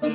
I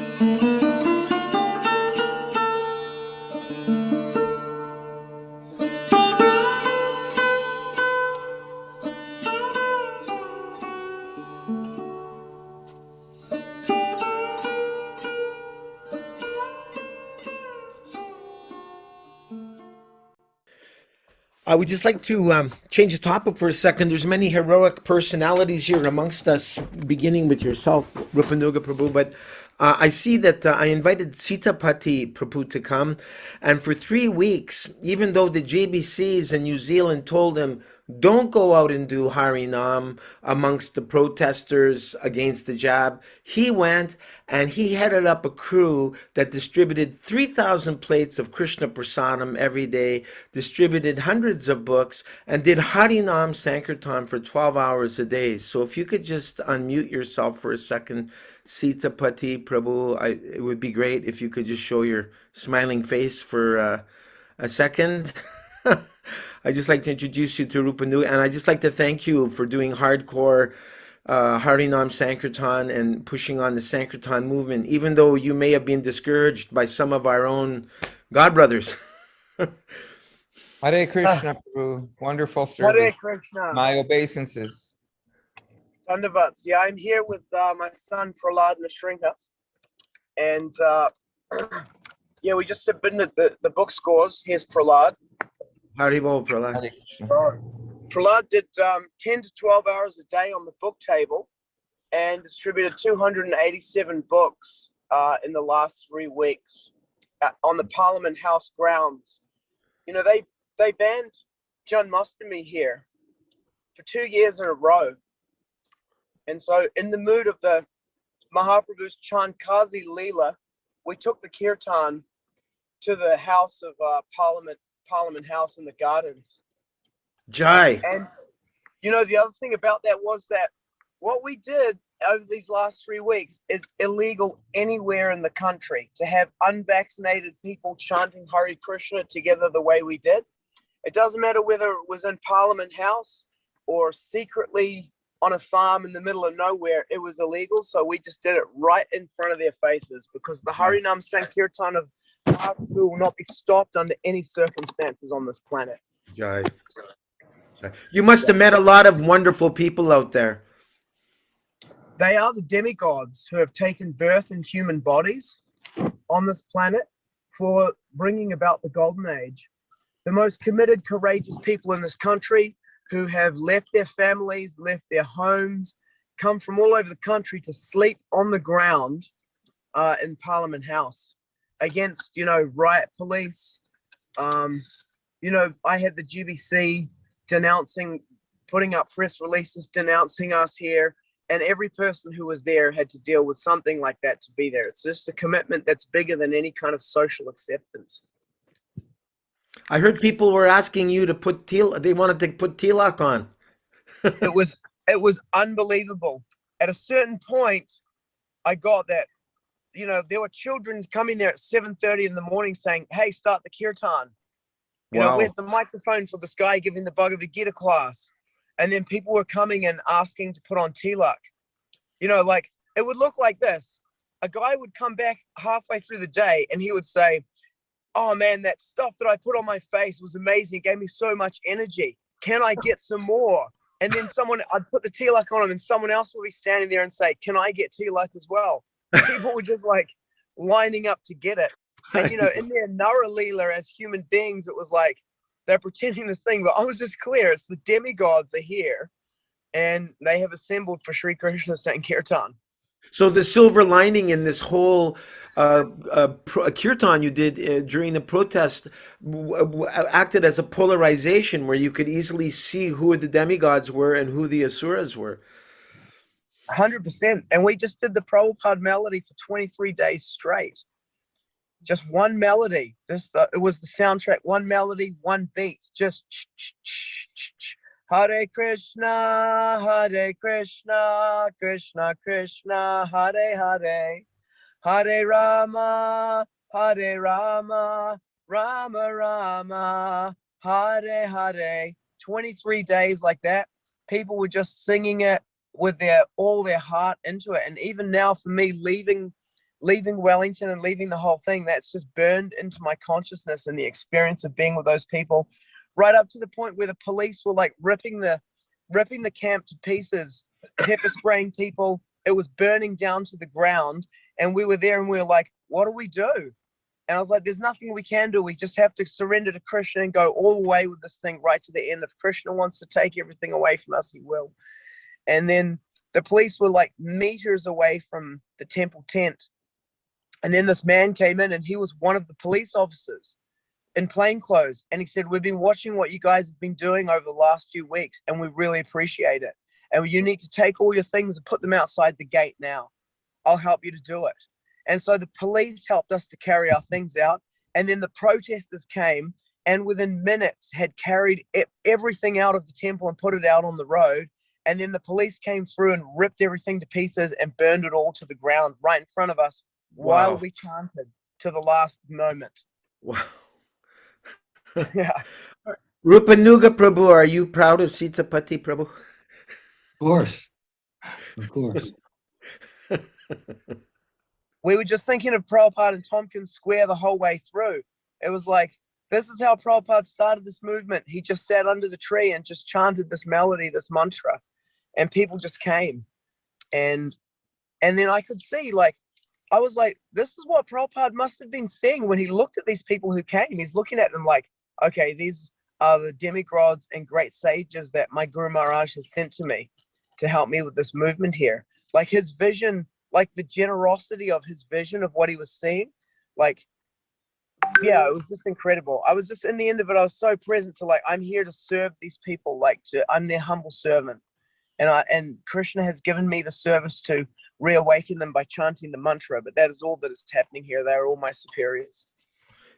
would just like to change the topic for a second. There's many heroic personalities here amongst us, beginning with yourself, Rupanuga Prabhu. But I see that I invited Sitapati Prabhu to come, and for 3 weeks, even though the JBCs in New Zealand told him, don't go out and do Harinam amongst the protesters against the jab, he went and he headed up a crew that distributed 3,000 plates of Krishna Prasadam every day, distributed hundreds of books, and did Harinam Sankirtan for 12 hours a day. So if you could just unmute yourself for a second, Sitapati Prabhu, it would be great if you could just show your smiling face for a second. I just like to introduce you to Rupanuga, and I just like to thank you for doing hardcore Harinam Sankirtan and pushing on the Sankirtan movement, even though you may have been discouraged by some of our own God brothers. Hare Krishna, Prabhu. Wonderful Hare service. Krishna. My obeisances. Dandavats. Yeah, I'm here with my son Prahlad Nishringa. And yeah, we just submitted the book scores. Here's Prahlad. Haribol, Prahlad. Hare Krishna. Prahlad did 10 to 12 hours a day on the book table and distributed 287 books in the last 3 weeks on the Parliament House grounds. You know, they banned Janmashtami here for 2 years in a row. And so in the mood of the Mahaprabhu's Chandkazi Leela, we took the kirtan to the House of Parliament House in the Gardens. Jai. And, you know, the other thing about that was that what we did over these last 3 weeks is illegal anywhere in the country to have unvaccinated people chanting Hare Krishna together the way we did. It doesn't matter whether it was in Parliament House or secretly on a farm in the middle of nowhere, it was illegal. So we just did it right in front of their faces because the Harinam Sankirtan of Mahaprabhu will not be stopped under any circumstances on this planet. Jai. You must have met a lot of wonderful people out there. They are the demigods who have taken birth in human bodies on this planet for bringing about the golden age. The most committed, courageous people in this country who have left their families, left their homes, come from all over the country to sleep on the ground in Parliament House against, you know, riot police. You know, I had the GBC denouncing, putting up press releases denouncing us here, and every person who was there had to deal with something like that to be there. It's just a commitment that's bigger than any kind of social acceptance. I heard people were asking you to put they wanted to put tilak on. It was unbelievable. At a certain point, I got that, you know, there were children coming there at 7:30 in the morning saying, hey, start the kirtan. You know, where's the microphone for this guy giving the Bhagavad Gita class? And then people were coming and asking to put on tilak. You know, like, it would look like this. A guy would come back halfway through the day and he would say, oh man, that stuff that I put on my face was amazing. It gave me so much energy. Can I get some more? And then I'd put the tilak on him and someone else would be standing there and say, can I get tilak as well? People were just like lining up to get it. And, you know, in their Nara Leela as human beings, it was like, they're pretending this thing, but I was just clear. It's the demigods are here and they have assembled for Sri Krishna Sankirtan. So the silver lining in this whole kirtan you did during the protest acted as a polarization where you could easily see who the demigods were and who the asuras were. 100%. And we just did the Prabhupada melody for 23 days straight. Just one melody. It was the soundtrack, one melody, one beat. Just Hare Krishna, Krishna Krishna, Hare Hare, Hare Rama, Rama Rama, Hare Hare. 23 days like that. People were just singing it with all their heart into it. And even now, for me leaving leaving Wellington and leaving the whole thing, that's just burned into my consciousness, and the experience of being with those people, right up to the point where the police were like ripping the camp to pieces, pepper spraying people. It was burning down to the ground, and we were there and we were like, what do we do? And I was like, there's nothing we can do. We just have to surrender to Krishna and go all the way with this thing right to the end. If Krishna wants to take everything away from us, he will. And then the police were like meters away from the temple tent. And then this man came in, and he was one of the police officers in plain clothes. And he said, we've been watching what you guys have been doing over the last few weeks, and we really appreciate it. And you need to take all your things and put them outside the gate now. I'll help you to do it. And so the police helped us to carry our things out. And then the protesters came, and within minutes had carried everything out of the temple and put it out on the road. And then the police came through and ripped everything to pieces and burned it all to the ground right in front of us while we chanted to the last moment. Wow. Yeah. Rupanuga Prabhu, are you proud of Sita Pati Prabhu? Of course. Of course. We were just thinking of Prabhupada and Tompkins Square the whole way through. It was like, this is how Prabhupada started this movement. He just sat under the tree and just chanted this melody, this mantra, and people just came. And then I could see, like, I was like, this is what Prabhupada must have been seeing when he looked at these people who came. He's looking at them like, okay, these are the demigods and great sages that my Guru Maharaj has sent to me to help me with this movement here. Like his vision, like the generosity of his vision of what he was seeing, like, yeah, it was just incredible. I was just, in the end of it, I was so present to, like, I'm here to serve these people, like, I'm their humble servant. And Krishna has given me the service to reawaken them by chanting the mantra, but that is all that is happening here. They are all my superiors.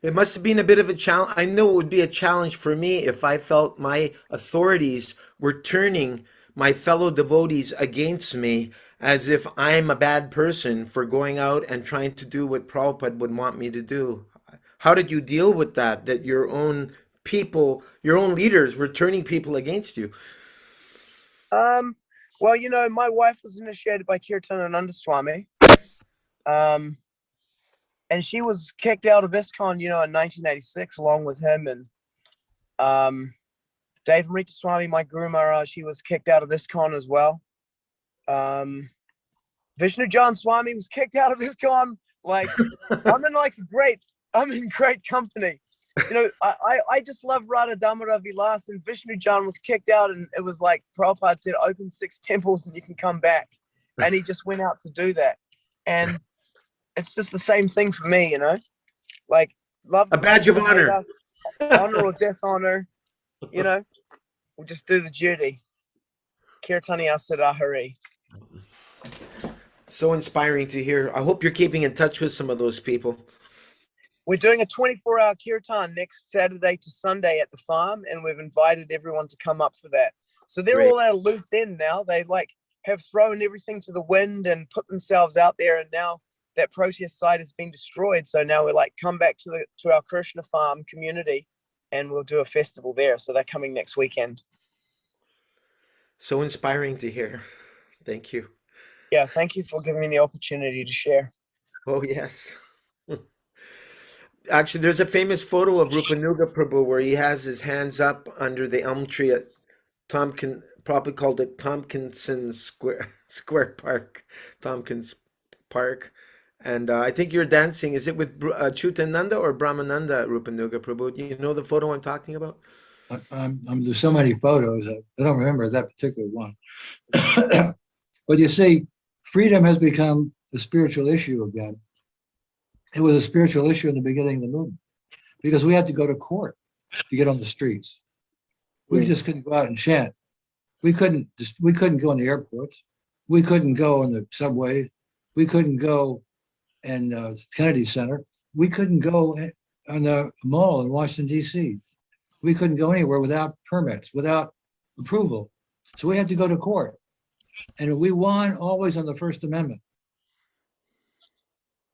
It must have been a bit of a challenge. I know it would be a challenge for me if I felt my authorities were turning my fellow devotees against me, as if I'm a bad person for going out and trying to do what Prabhupada would want me to do. How did you deal with that, that your own people, your own leaders were turning people against you? Well, you know, my wife was initiated by Kirtanananda Swami. And she was kicked out of ISKCON, you know, in 1986, along with him. And Dave Amrita Swami, my Guru Maharaj, he was kicked out of ISKCON as well. Vishnu John Swami was kicked out of ISKCON. Like, I'm in great company. You know, I just love Radha Damodar Vilas, and Vishnu John was kicked out, and it was like Prabhupada said, open 6 temples and you can come back. And he just went out to do that. And it's just the same thing for me, you know, like, love A badge of honor. Honor or dishonor, you know, we'll just do the duty. Kirtaniya Sadahari. So inspiring to hear. I hope you're keeping in touch with some of those people. We're doing a 24-hour kirtan next Saturday to Sunday at the farm, and we've invited everyone to come up for that. So they're Great. all at a loose end now. They like have thrown everything to the wind and put themselves out there, and now that protest site has been destroyed. So now we're like, come back to our Krishna farm community, and we'll do a festival there. So they're coming next weekend. So inspiring to hear. Thank you. Yeah, thank you for giving me the opportunity to share. Oh, yes. Actually, there's a famous photo of Rupanuga Prabhu where he has his hands up under the elm tree at probably called it Tompkinson Square Park, Tompkins Park. And I think you're dancing. Is it with Chutananda or Brahmananda, Rupanuga Prabhu? Do you know the photo I'm talking about? There's so many photos. I don't remember that particular one. But you see, freedom has become a spiritual issue again. It was a spiritual issue in the beginning of the movement because we had to go to court to get on the streets. We just couldn't go out and chant. We couldn't go in the airports. We couldn't go in the subway. We couldn't go in Kennedy Center. We couldn't go on the mall in Washington, D.C. We couldn't go anywhere without permits, without approval. So we had to go to court. And we won always on the First Amendment.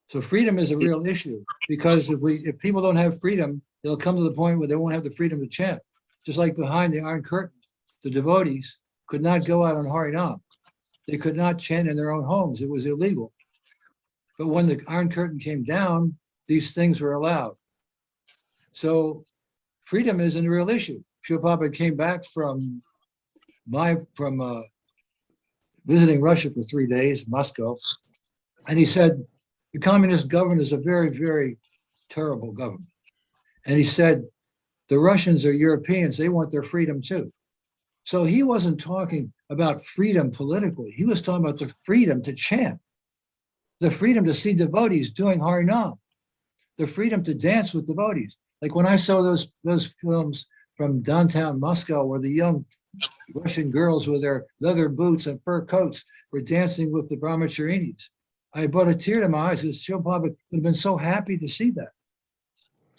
So freedom is a real issue because if people don't have freedom, they'll come to the point where they won't have the freedom to chant. Just like behind the Iron Curtain, the devotees could not go out on Harinam. They could not chant in their own homes. It was illegal. But when the Iron Curtain came down, these things were allowed. So freedom isn't a real issue. Srila Prabhupada came back from visiting Russia for 3 days, Moscow, and he said, the communist government is a very, very terrible government. And he said, the Russians are Europeans, they want their freedom too. So he wasn't talking about freedom politically. He was talking about the freedom to chant, the freedom to see devotees doing Harinam, the freedom to dance with devotees. Like when I saw those films from downtown Moscow where the young Russian girls with their leather boots and fur coats were dancing with the brahmacharinis, I brought a tear to my eyes because Srila Prabhupada would have been so happy to see that.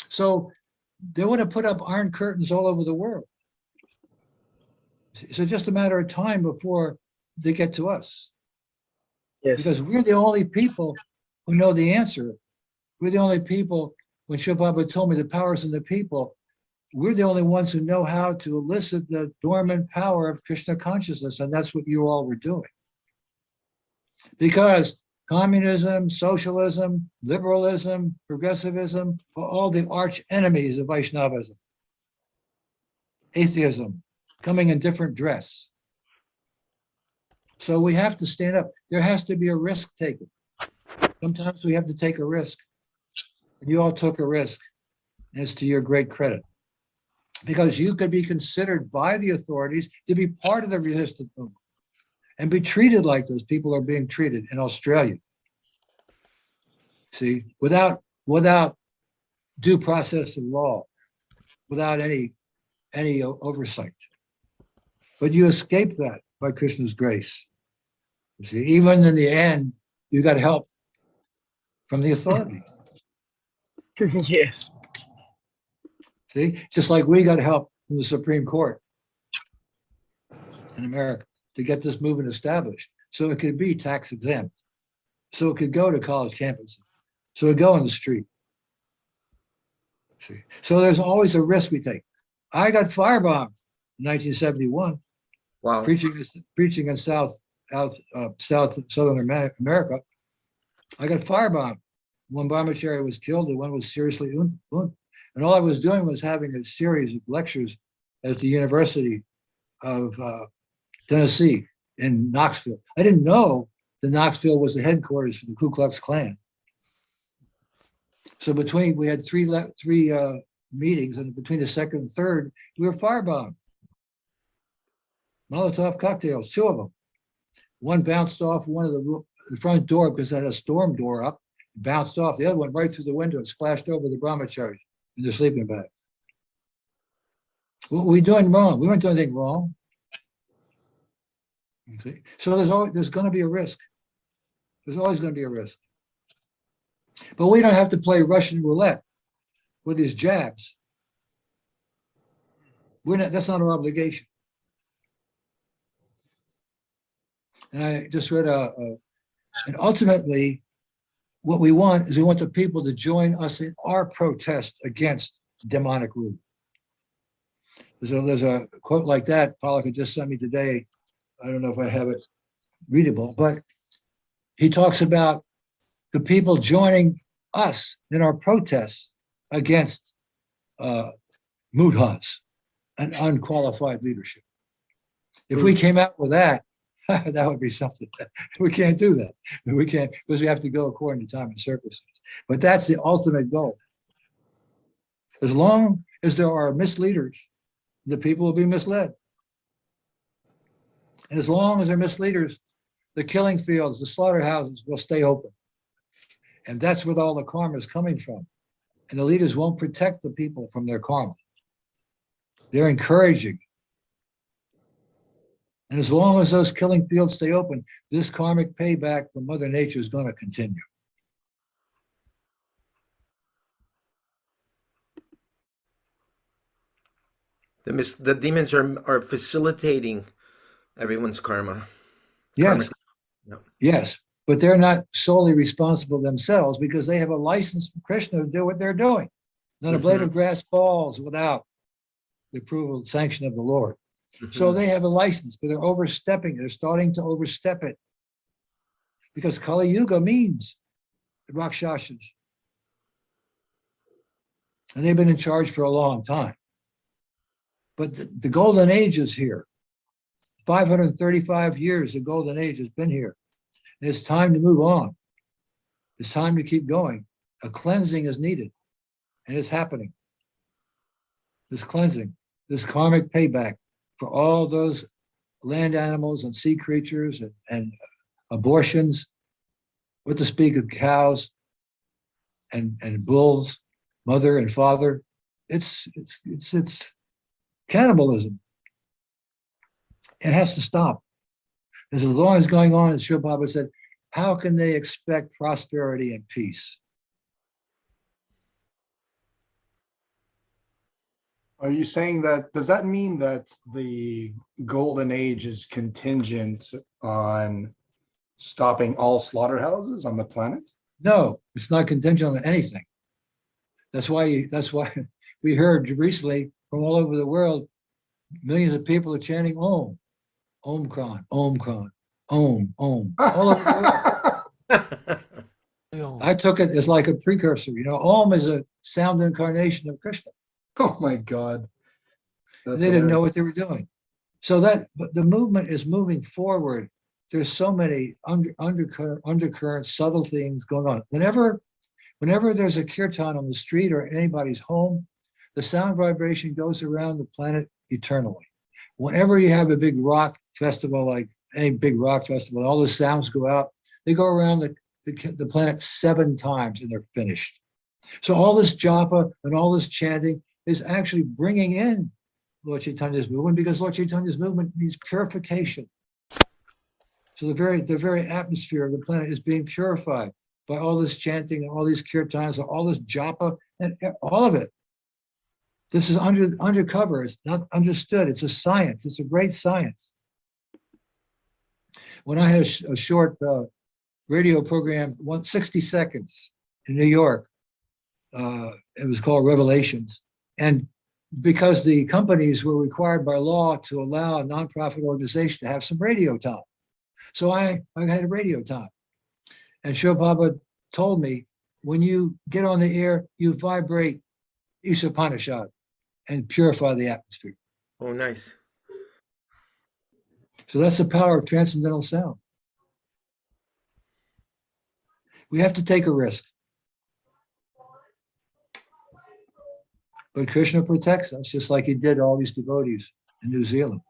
So they want to put up iron curtains all over the world. So just a matter of time before they get to us. Yes. Because we're the only people who know the answer. We're the only people, when Srila Prabhupada told me the power's in the people, we're the only ones who know how to elicit the dormant power of Krishna consciousness, and that's what you all were doing. Because communism, socialism, liberalism, progressivism are all the arch enemies of Vaishnavism. Atheism, coming in different dress. So we have to stand up. There has to be a risk taken. Sometimes we have to take a risk. And you all took a risk, and it's to your great credit. Because you could be considered by the authorities to be part of the resistance movement and be treated like those people are being treated in Australia. See, without due process of law, without any oversight. But you escaped that by Krishna's grace. You see, even in the end, you got help from the authorities. Yes. See, just like we got help from the Supreme Court in America to get this movement established, so it could be tax exempt, so it could go to college campuses, so it could go on the street. See, so there's always a risk we take. I got firebombed in 1971, Wow. preaching in southern America. I got firebombed. One brahmachari was killed, and one was seriously wounded. And all I was doing was having a series of lectures at the University of Tennessee in Knoxville. I didn't know that Knoxville was the headquarters for the Ku Klux Klan. So we had three meetings, and between the second and third, we were firebombed. Molotov cocktails, 2 of them. One bounced off one of the front door because it had a storm door up, bounced off. The other one right through the window and splashed over the brahmacharis in their sleeping bags. What were we doing wrong? We weren't doing anything wrong. See? So there's going to be a risk. There's always going to be a risk. But we don't have to play Russian roulette with these jabs. That's not our obligation. And I just read and ultimately, what we want is we want the people to join us in our protest against demonic rule. There's a quote like that Pollock just sent me today. I don't know if I have it readable, but he talks about the people joining us in our protests against mudhas and unqualified leadership. If we came out with that, that would be something. We can't do that. We can't, because we have to go according to time and circumstances. But that's the ultimate goal. As long as there are misleaders, the people will be misled. And as long as they're misleaders, the killing fields, the slaughterhouses will stay open. And that's where all the karma is coming from. And the leaders won't protect the people from their karma. They're encouraging. And as long as those killing fields stay open, this karmic payback from Mother Nature is going to continue. The demons are facilitating everyone's karma. Yes, Yep. yes, but they're not solely responsible themselves because they have a license from Krishna to do what they're doing. Not a blade of grass falls without the approval and sanction of the Lord. So they have a license, but they're overstepping. They're starting to overstep it. Because Kali Yuga means Rakshasas. And they've been in charge for a long time. But the golden age is here. 535 years, the golden age has been here. And it's time to move on. It's time to keep going. A cleansing is needed, and it's happening. This cleansing, this karmic payback for all those land animals and sea creatures and abortions, what to speak of cows and bulls, mother and father. It's cannibalism. It has to stop. As long as it's going on, as Srila Prabhupada said, how can they expect prosperity and peace? Are you saying that, does that mean that the golden age is contingent on stopping all slaughterhouses on the planet? No, it's not contingent on anything. That's why we heard recently from all over the world, millions of people are chanting Om, Om Kran, Om Kran, Om, Om, all over the world. I took it as like a precursor. Om is a sound incarnation of Krishna. Oh my God. That's They didn't know hilarious. what they were doing. So that the movement is moving forward. There's so many undercurrent, subtle things going on. Whenever there's a kirtan on the street or anybody's home, the sound vibration goes around the planet eternally. Whenever you have a big rock festival, like any big rock festival, all the sounds go out, they go around the planet 7 times and they're finished. So all this japa and all this chanting is actually bringing in Lord Chaitanya's movement, because Lord Chaitanya's movement needs purification. So the very atmosphere of the planet is being purified by all this chanting and all these kirtans and all this japa and all of it. This is undercover. It's not understood. It's a science. It's a great science. When I had a short radio program, 60 seconds in New York, it was called Revelations. And because the companies were required by law to allow a nonprofit organization to have some radio time. So I had a radio time. And Srila Prabhupada told me, when you get on the air, you vibrate Upanishad and purify the atmosphere. Oh, nice. So that's the power of transcendental sound. We have to take a risk. But Krishna protects us, just like he did all these devotees in New Zealand.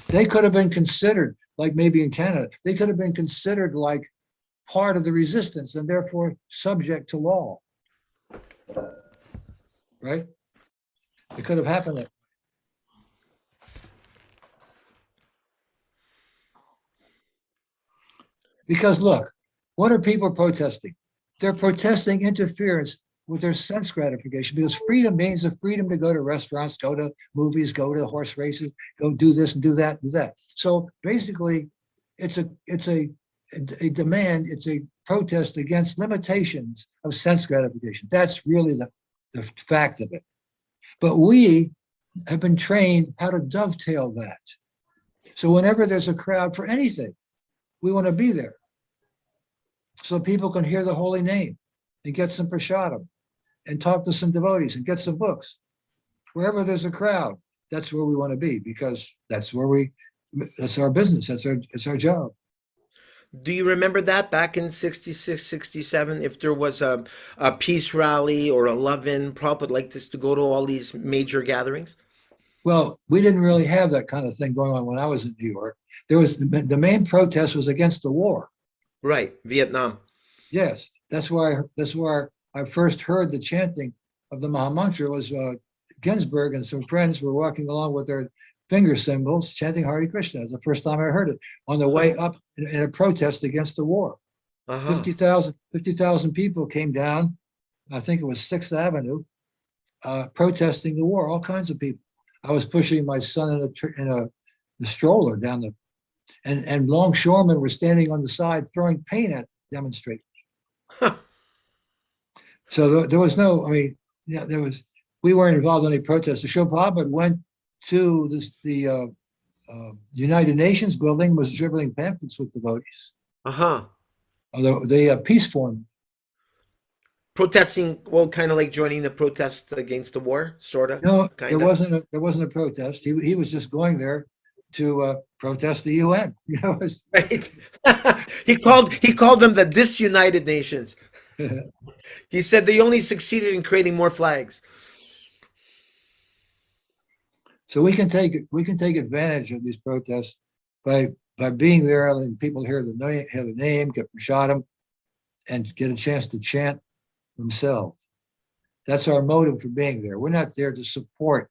They could have been considered, like maybe in Canada, they could have been considered like part of the resistance and therefore subject to law. Right? It could have happened. That because look, what are people protesting? They're protesting interference with their sense gratification, because freedom means the freedom to go to restaurants, go to movies, go to horse races, go do this and do that, do that. So basically, it's a demand, it's a protest against limitations of sense gratification. That's really the fact of it. But we have been trained how to dovetail that. So whenever there's a crowd for anything, we want to be there, so people can hear the holy name and get some prasadam and talk to some devotees and get some books. Wherever there's a crowd, that's where we want to be, because that's our business, it's our job. Do you remember that back in 66, 67, if there was a peace rally or a love-in, Prabhupada would like this to go to all these major gatherings? Well, we didn't really have that kind of thing going on when I was in New York. There was the main protest was against the war. Right, Vietnam. Yes, that's where I first heard the chanting of the Mahamantra. Was Ginsburg and some friends were walking along with their finger symbols chanting Hare Krishna. It's the first time I heard it on the way up in a protest against the war. 50,000 people came down, I think it was 6th Avenue, protesting the war, all kinds of people. I was pushing my son in a stroller down and longshoremen were standing on the side throwing paint at demonstrators. So there was no, we weren't involved in any protests. The Srila Prabhupada went to the United Nations building, was dribbling pamphlets with devotees. Although the peace form, Protesting, well, kind of like joining the protest against the war, sort of, no, kind of. there wasn't a protest. He was just going there to protest the UN. You know, Right. He called them the disunited nations. He said they only succeeded in creating more flags. so we can take advantage of these protests by being there and people hear the name, get prasadam, and get a chance to chant themselves. That's our motive for being there. We're not there to support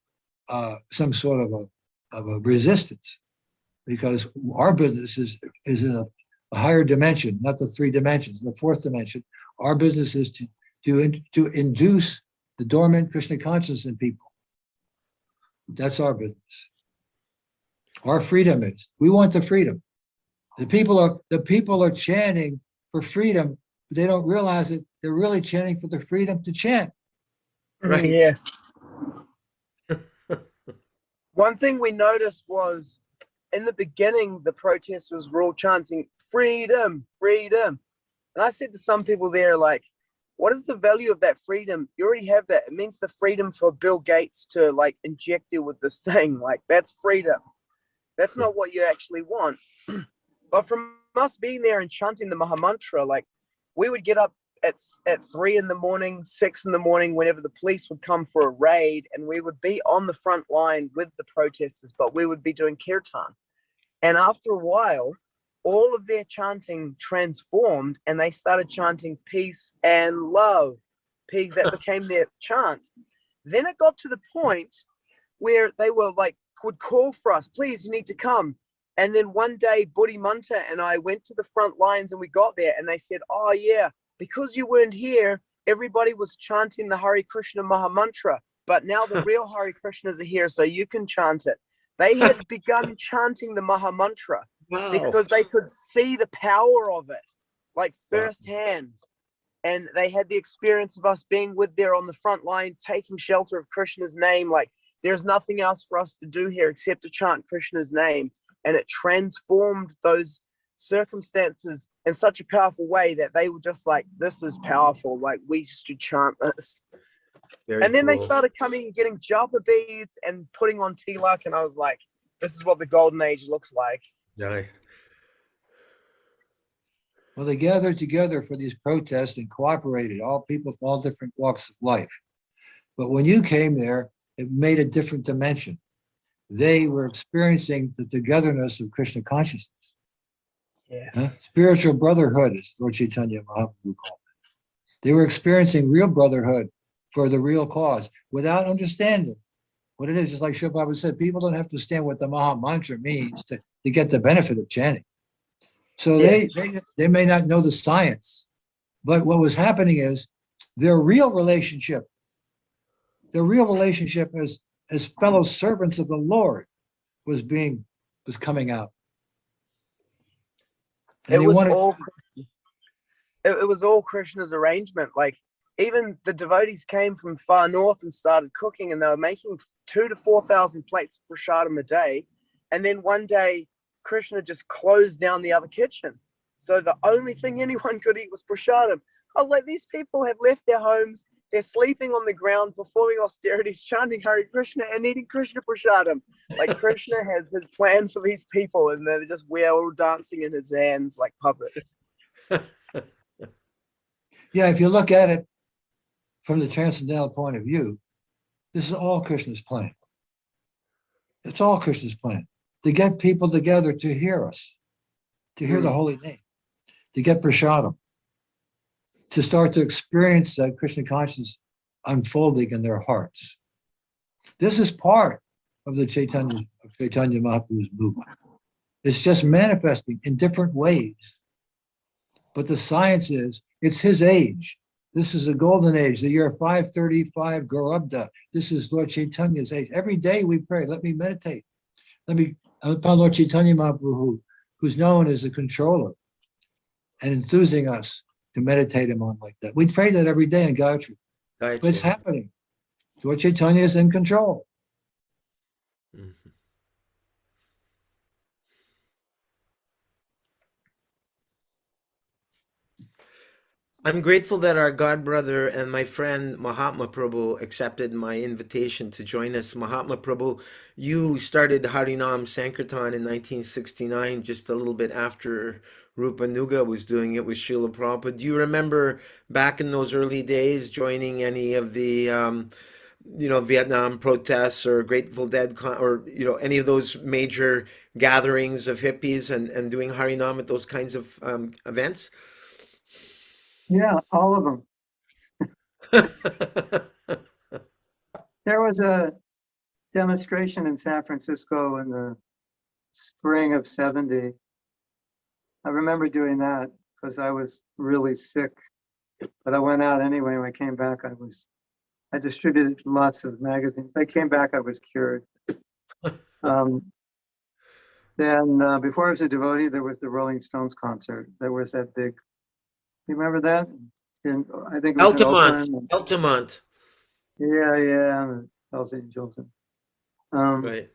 some sort of a resistance, because our business is in a higher dimension, not the three dimensions, the fourth dimension. Our business is to induce the dormant Krishna consciousness in people. That's our business. Our freedom is. We want the freedom. The people are chanting for freedom, but they don't realize it. They're really chanting for the freedom to chant. Right. Yes. One thing we noticed was in the beginning, the protesters were all chanting freedom, freedom. And I said to some people there, like, what is the value of that freedom? You already have that. It means the freedom for Bill Gates to like inject you with this thing. Like, that's freedom. That's not what you actually want. But from us being there and chanting the Maha Mantra, like, we would get up at 3 in the morning, 6 in the morning, whenever the police would come for a raid, and we would be on the front line with the protesters, but we would be doing kirtan. And after a while, all of their chanting transformed, and they started chanting peace and love. Peace, that became their chant. Then it got to the point where they were like, would call for us, please, you need to come. And then one day, Buddhi Manta and I went to the front lines, and we got there, and they said, oh yeah, because you weren't here, everybody was chanting the Hare Krishna Maha Mantra, but now the real Hare Krishnas are here, so you can chant it. They had begun chanting the Maha Mantra because they could see the power of it, like firsthand. And they had the experience of us being with there on the front line, taking shelter of Krishna's name. Like, there's nothing else for us to do here except to chant Krishna's name. And it transformed those circumstances in such a powerful way that they were just like, this is powerful, like we should chant this. And then they started coming and getting japa beads and putting on tilak, and I was like, this is what the golden age looks like. Yeah. Well, they gathered together for these protests and cooperated, all people from all different walks of life. But when you came there, it made a different dimension. They were experiencing the togetherness of Krishna consciousness. Yes. Spiritual brotherhood, as Lord Chaitanya Mahaprabhu called it. They were experiencing real brotherhood for the real cause without understanding what it is. Just like Srila Prabhupada said, people don't have to understand what the Maha Mantra means to get the benefit of chanting. So Yes. they may not know the science, but what was happening is their real relationship as fellow servants of the Lord was coming out. And It was all Krishna's arrangement. Like, even the devotees came from far north and started cooking, and they were making 2,000 to 4,000 plates of prasadam a day. And then one day, Krishna just closed down the other kitchen. So the only thing anyone could eat was prasadam. I was like, these people have left their homes. They're sleeping on the ground, performing austerities, chanting Hare Krishna and eating Krishna prasadam. Like, Krishna has his plan for these people, and we're all dancing in his hands like puppets. Yeah, if you look at it from the transcendental point of view, this is all Krishna's plan. It's all Krishna's plan to get people together to hear us, to hear the holy name, to get prasadam, to start to experience that Krishna consciousness unfolding in their hearts. This is part of the Chaitanya Mahaprabhu's movement. It's just manifesting in different ways. But the science is, it's his age. This is a golden age, the year 535 Gaurabda. This is Lord Chaitanya's age. Every day we pray, let me meditate. Upon Lord Chaitanya Mahaprabhu, who's known as the controller and enthusing us to meditate him on like that. We pray that every day in Gayatri. But it's happening. Lord Chaitanya is in control. Mhm. I'm grateful that our god brother and my friend Mahatma Prabhu accepted my invitation to join us. Mahatma Prabhu, you started Harinam Sankirtan in 1969, just a little bit after Rupanuga was doing it with Srila Prabhupada. Do you remember back in those early days joining any of the Vietnam protests or Grateful Dead or any of those major gatherings of hippies and doing Harinam at those kinds of events? Yeah, all of them. There was a demonstration in San Francisco in the spring of 70. I remember doing that because I was really sick, but I went out anyway. When I came back, I distributed lots of magazines. I came back, I was cured. Um, then before I was a devotee, there was the Rolling Stones concert. There was that big, you remember that? I think it was in Altamont, Oakland. Altamont, Yeah, the Hells Angels. Um, right.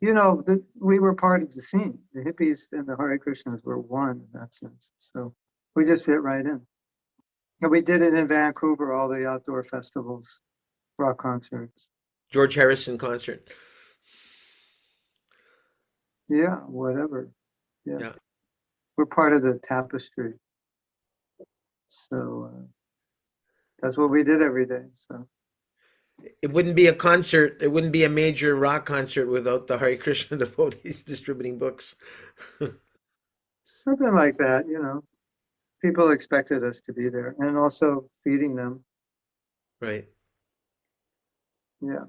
we were part of the scene. The hippies and the Hare Krishnas were one in that sense. So we just fit right in. And we did it in Vancouver, all the outdoor festivals, rock concerts. George Harrison concert. Yeah, whatever. Yeah. Yeah. We're part of the tapestry. So that's what we did every day. So It wouldn't be a concert, it wouldn't be a major rock concert without the Hare Krishna devotees distributing books. something like that, people expected us to be there and also feeding them. Right. Yeah.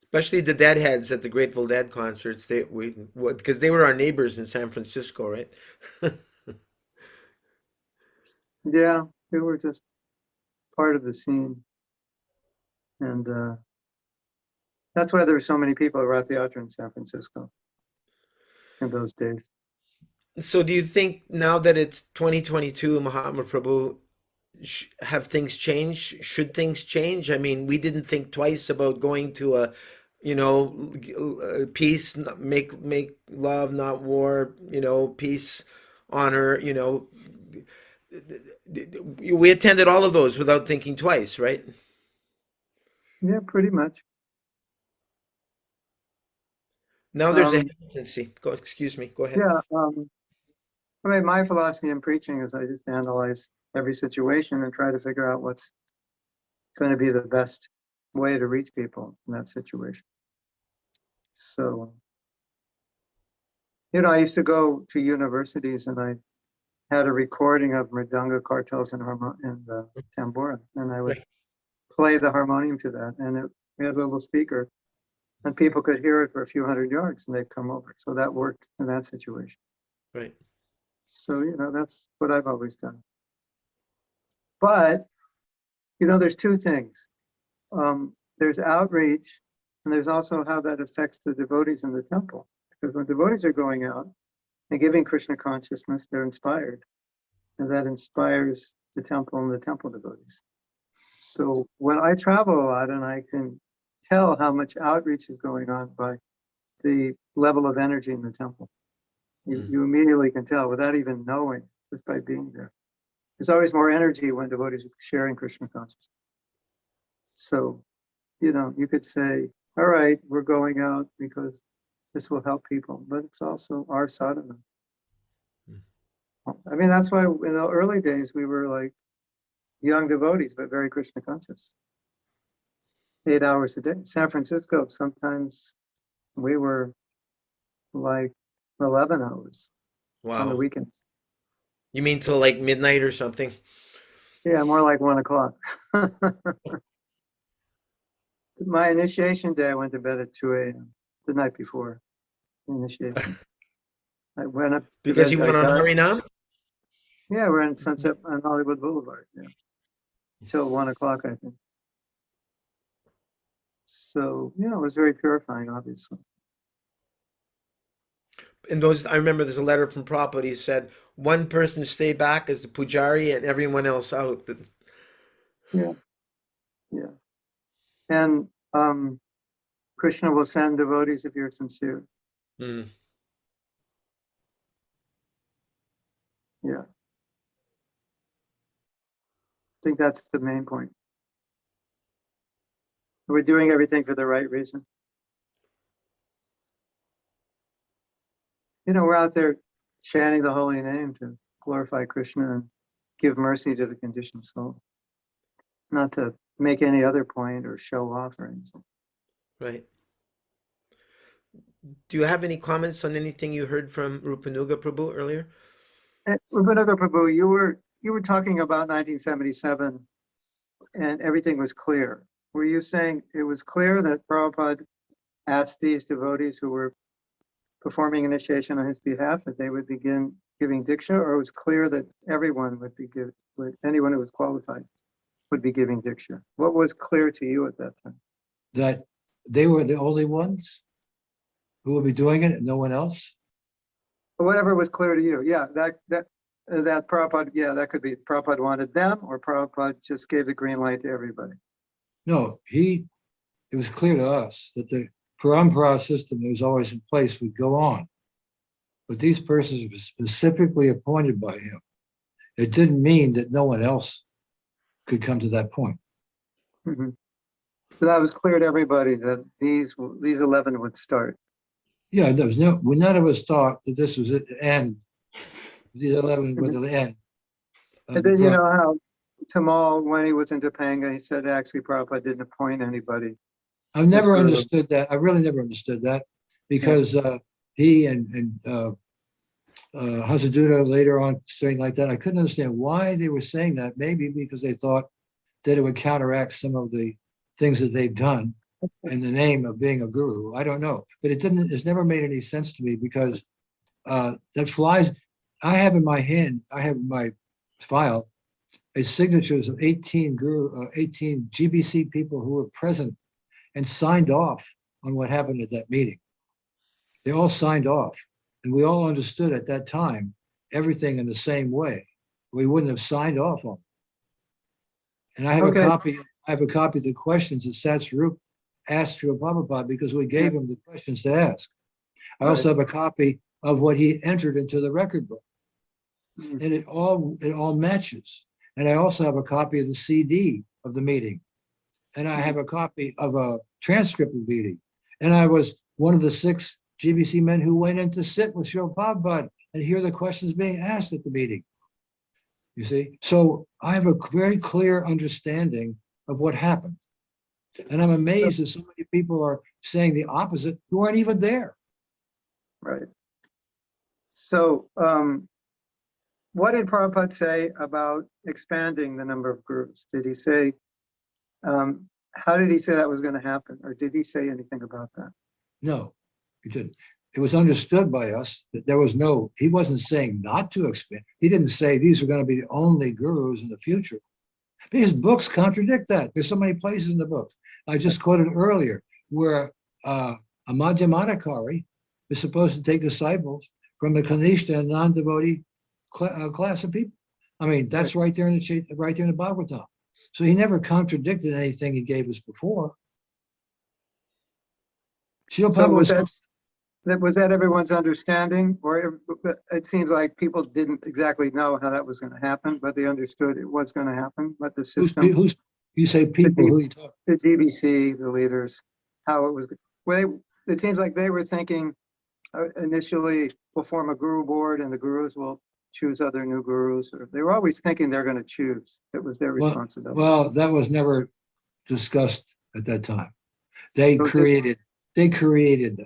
Especially the Deadheads at the Grateful Dead concerts. Because they were our neighbors in San Francisco, right? Yeah. We were just part of the scene. And that's why there were so many people at Rath Yatra in San Francisco in those days. So do you think now that it's 2022, Mahatma Prabhu, have things changed? Should things change? I mean, we didn't think twice about going to peace, make love, not war, peace, honor, we attended all of those without thinking twice, right? Yeah, pretty much. Now there's a Um, hesitancy. Excuse me, go ahead. yeah. I mean, my philosophy in preaching is I just analyze every situation and try to figure out what's going to be the best way to reach people in that situation. So, I used to go to universities and I had a recording of mridanga, kartals, and tambura, and I would Right. play the harmonium to that, and we had a little speaker, and people could hear it for a few hundred yards, and they'd come over. So that worked in that situation. Right. So that's what I've always done. But there's two things. There's outreach, and there's also how that affects the devotees in the temple. Because when devotees are going out and giving Krishna consciousness, they're inspired, and that inspires the temple and the temple devotees. So when I travel a lot, and I can tell how much outreach is going on by the level of energy in the temple. You immediately can tell without even knowing, just by being there. There's always more energy when devotees are sharing Krishna consciousness. So, you could say, all right, we're going out because this will help people, but it's also our sadhana. I mean, that's why in the early days, we were like young devotees, but very Krishna conscious. 8 hours a day. San Francisco, sometimes we were like 11 hours on the Wow. weekends. You mean till like midnight or something? Yeah, more like 1 o'clock. My initiation day, I went to bed at 2 a.m. the night before initiation. I went up to Because bed. you went on Harinam? Yeah, we're in Sunset on Hollywood Boulevard. Yeah, till 1 o'clock, I think. So it was very purifying, obviously. In those, I remember there's a letter from Prabhupada. He said, one person stay back as the pujari and everyone else out. Yeah, yeah. And Krishna will send devotees if you're sincere. Mm. Yeah. think that's the main point. We're doing everything for the right reason. You know, we're out there chanting the holy name to glorify Krishna and give mercy to the conditioned soul, not to make any other point or show off or anything. Right. Do you have any comments on anything you heard from Rupanuga Prabhu earlier? Rupanuga Prabhu, you were talking about 1977 and everything was clear. Were you saying it was clear that Prabhupada asked these devotees who were performing initiation on his behalf that they would begin giving diksha, or it was clear that everyone would be anyone who was qualified would be giving diksha? What was clear to you at that time? That they were the only ones who would be doing it and no one else? Whatever was clear to you. Yeah, that Prabhupada, yeah, that could be Prabhupada wanted them, or Prabhupada just gave the green light to everybody. No, it was clear to us that the parampara system that was always in place would go on. But these persons were specifically appointed by him. It didn't mean that no one else could come to that point. Mm-hmm. So that was clear to everybody that these 11 would start. Yeah, there was none of us thought that this was the end. These 11 were the end. And then you know how Tamal, when he was in Topanga, he said actually Prabhupada didn't appoint anybody. I've never understood that. I really never understood that, because he and Hasaduta later on saying like that, I couldn't understand why they were saying that. Maybe because they thought that it would counteract some of the things that they've done in the name of being a guru. I don't know, but it's never made any sense to me, because that flies. I have in my file signatures of 18 GBC people who were present and signed off on what happened at that meeting. They all signed off, and we all understood at that time everything in the same way. We wouldn't have signed off on it. And I have a copy. I have a copy of the questions that Satsvarup asked Srila Prabhupada, because we gave him the questions to ask. I also have a copy of what he entered into the record book, and it all matches. And I also have a copy of the CD of the meeting, and I have a copy of a transcript of the meeting. And I was one of the 6 GBC men who went in to sit with Srila Prabhupada and hear the questions being asked at the meeting. You see, so I have a very clear understanding of what happened. And I'm amazed that so many people are saying the opposite who aren't even there. Right. So what did Prabhupada say about expanding the number of groups? Did he say, how did he say that was going to happen? Or did he say anything about that? No, he didn't. It was understood by us that he wasn't saying not to expand. He didn't say these are going to be the only gurus in the future. His books contradict that. There's so many places in the books. I just quoted earlier where a Madhyamadikari is supposed to take disciples from the Kanishta and non-devotee class of people. I mean, that's right there in the Bhagavatam. So he never contradicted anything he gave us before. So was that everyone's understanding? Or it seems like people didn't exactly know how that was going to happen, but they understood it was going to happen. But the system, you say people, who you talk? The GBC, the leaders, how it was. It seems like they were thinking initially we'll form a guru board and the gurus will choose other new gurus. Or they were always thinking they're going to choose. It was their responsibility. Well, that was never discussed at that time. They created that.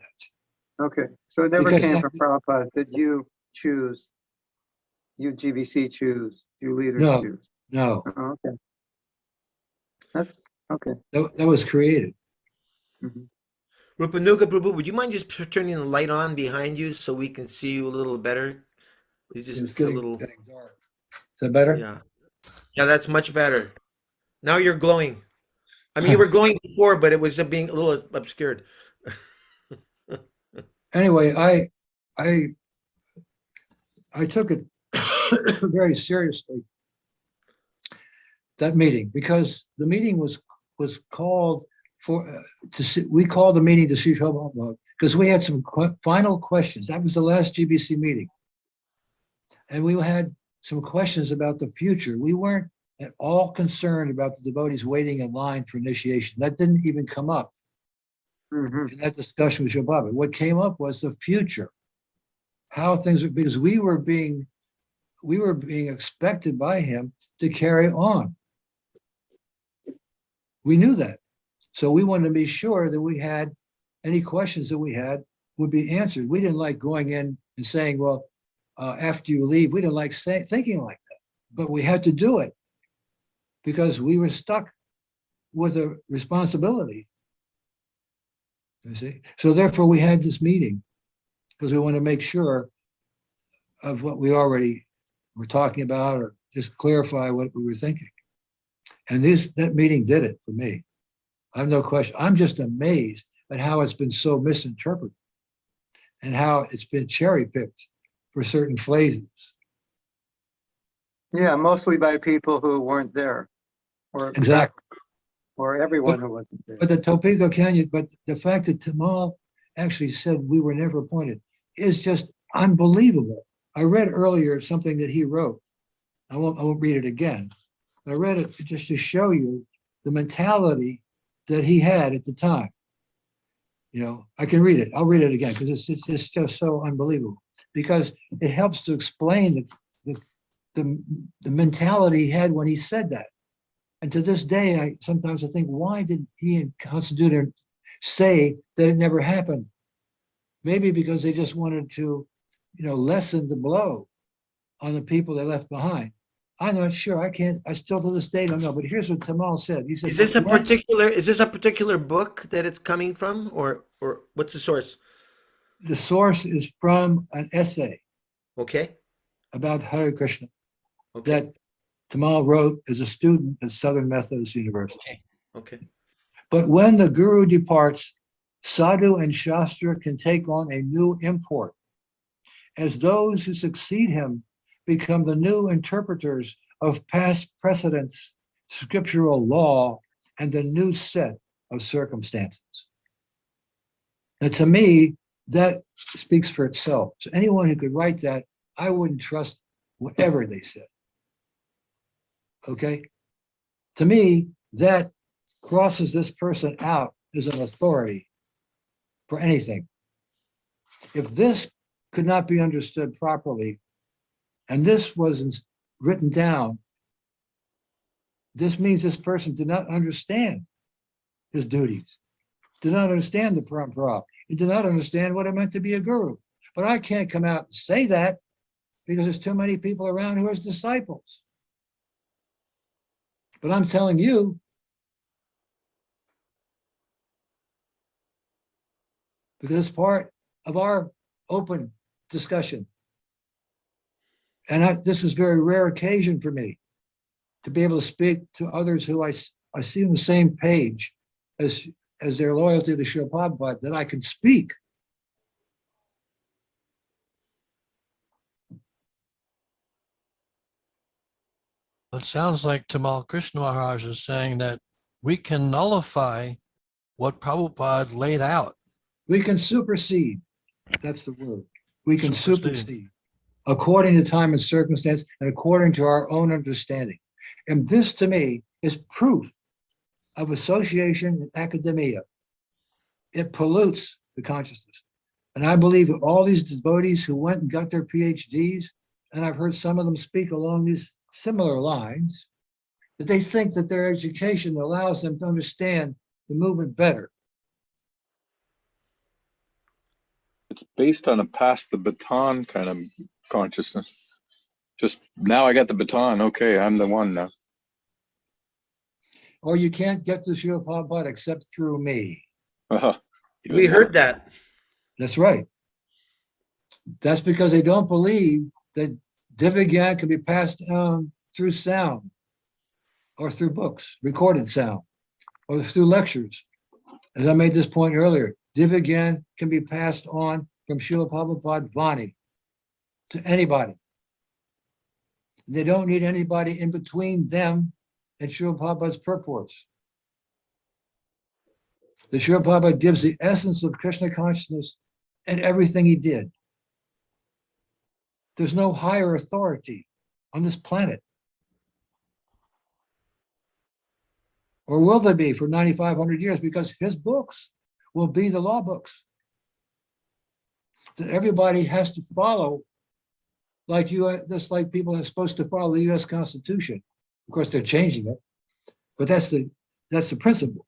Okay, so it never came from Prabhupada that you choose, you GBC choose, you leaders choose. No. Oh, okay. That's okay. That was created. Mm-hmm. Rupanuga Prabhu, would you mind just turning the light on behind you so we can see you a little better? It's just a little. Getting dark. Is that better? Yeah, that's much better. Now you're glowing. I mean, you were glowing before, but it was being a little obscured. Anyway, I took it very seriously, that meeting, because the meeting was called we called the meeting to see because we had some final questions. That was the last GBC meeting, and we had some questions about the future. We weren't at all concerned about the devotees waiting in line for initiation. That didn't even come up Mhm. in that discussion with Srila Prabhupada. What came up was the future, how things would, because we were being expected by him to carry on. We knew that. So we wanted to be sure that we had any questions that we had would be answered. We didn't like going in and saying, well, after you leave, we didn't like thinking like that, but we had to do it because we were stuck with a responsibility. You see? So therefore we had this meeting because we want to make sure of what we already were talking about or just clarify what we were thinking. And that meeting did it for me. I have no question. I'm just amazed at how it's been so misinterpreted and how it's been cherry picked for certain phrases. Yeah, mostly by people who weren't there, or Exactly. or everyone who wasn't there. But the Topeka Canyon, but the fact that Tamal actually said we were never appointed is just unbelievable. I read earlier something that he wrote. I won't read it again. I read it just to show you the mentality that he had at the time. You know, I can read it. I'll read it again because it's just so unbelievable. Because it helps to explain the mentality he had when he said that. And to this day, I sometimes think, why did he and Constitutor say that it never happened? Maybe because they just wanted to, lessen the blow on the people they left behind. I'm not sure. I still to this day don't know. But here's what Tamal said. He said, Is this a particular book that it's coming from, or what's the source? The source is from an essay Okay. about Hare Krishna Okay. that Tamal wrote as a student at Southern Methodist University. Okay. But when the guru departs, sadhu and shastra can take on a new import, as those who succeed him become the new interpreters of past precedents, scriptural law, and the new set of circumstances. Now, to me, that speaks for itself. So anyone who could write that, I wouldn't trust whatever they said. Okay? To me, that crosses this person out as an authority for anything. If this could not be understood properly, and this wasn't written down, this means this person did not understand his duties, did not understand the parampara. He did not understand what it meant to be a guru. But I can't come out and say that because there's too many people around who are his disciples. But I'm telling you, because it's part of our open discussion. And this is a very rare occasion for me to be able to speak to others who I see on the same page as their loyalty to Srila Prabhupada, that I can speak. It sounds like Tamal Krishna Maharaj is saying that we can nullify what Prabhupada laid out. We can supersede. That's the word. We can Supersede. supersede according to time and circumstance and according to our own understanding. And this, to me, is proof of association in academia. It pollutes the consciousness. And I believe that all these devotees who went and got their PhDs, and I've heard some of them speak along these similar lines, that they think that their education allows them to understand the movement better. It's based on a pass the baton kind of consciousness. Just now I got the baton. Okay, I'm the one now. Or you can't get to Srila Prabhupada except through me. We heard that. That's right. That's because they don't believe that Divya can be passed on through sound or through books, recorded sound, or through lectures. As I made this point earlier, Divya can be passed on from Srila Prabhupada Vani to anybody. They don't need anybody in between them and Srila Prabhupada's purports. The Srila Prabhupada gives the essence of Krishna consciousness in everything he did. There's no higher authority on this planet. Or will they be for 9,500 years? Because his books will be the law books that everybody has to follow, like you, just like people are supposed to follow the U.S. Constitution. Of course, they're changing it, but that's the principle.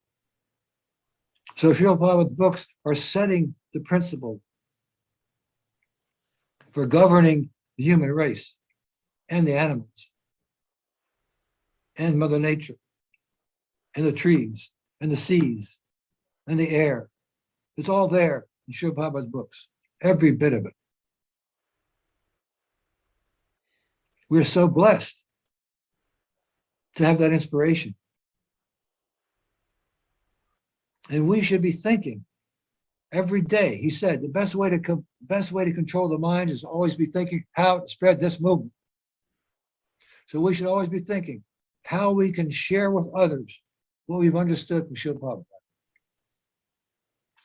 So Srila Prabhupada's books are setting the principle for governing the human race and the animals and Mother Nature and the trees and the seas and the air. It's all there in Srila Prabhupada's books, every bit of it. We're so blessed to have that inspiration. And we should be thinking every day. He said the best way to control the mind is to always be thinking how to spread this movement. So we should always be thinking how we can share with others what we've understood from Srila Prabhupada.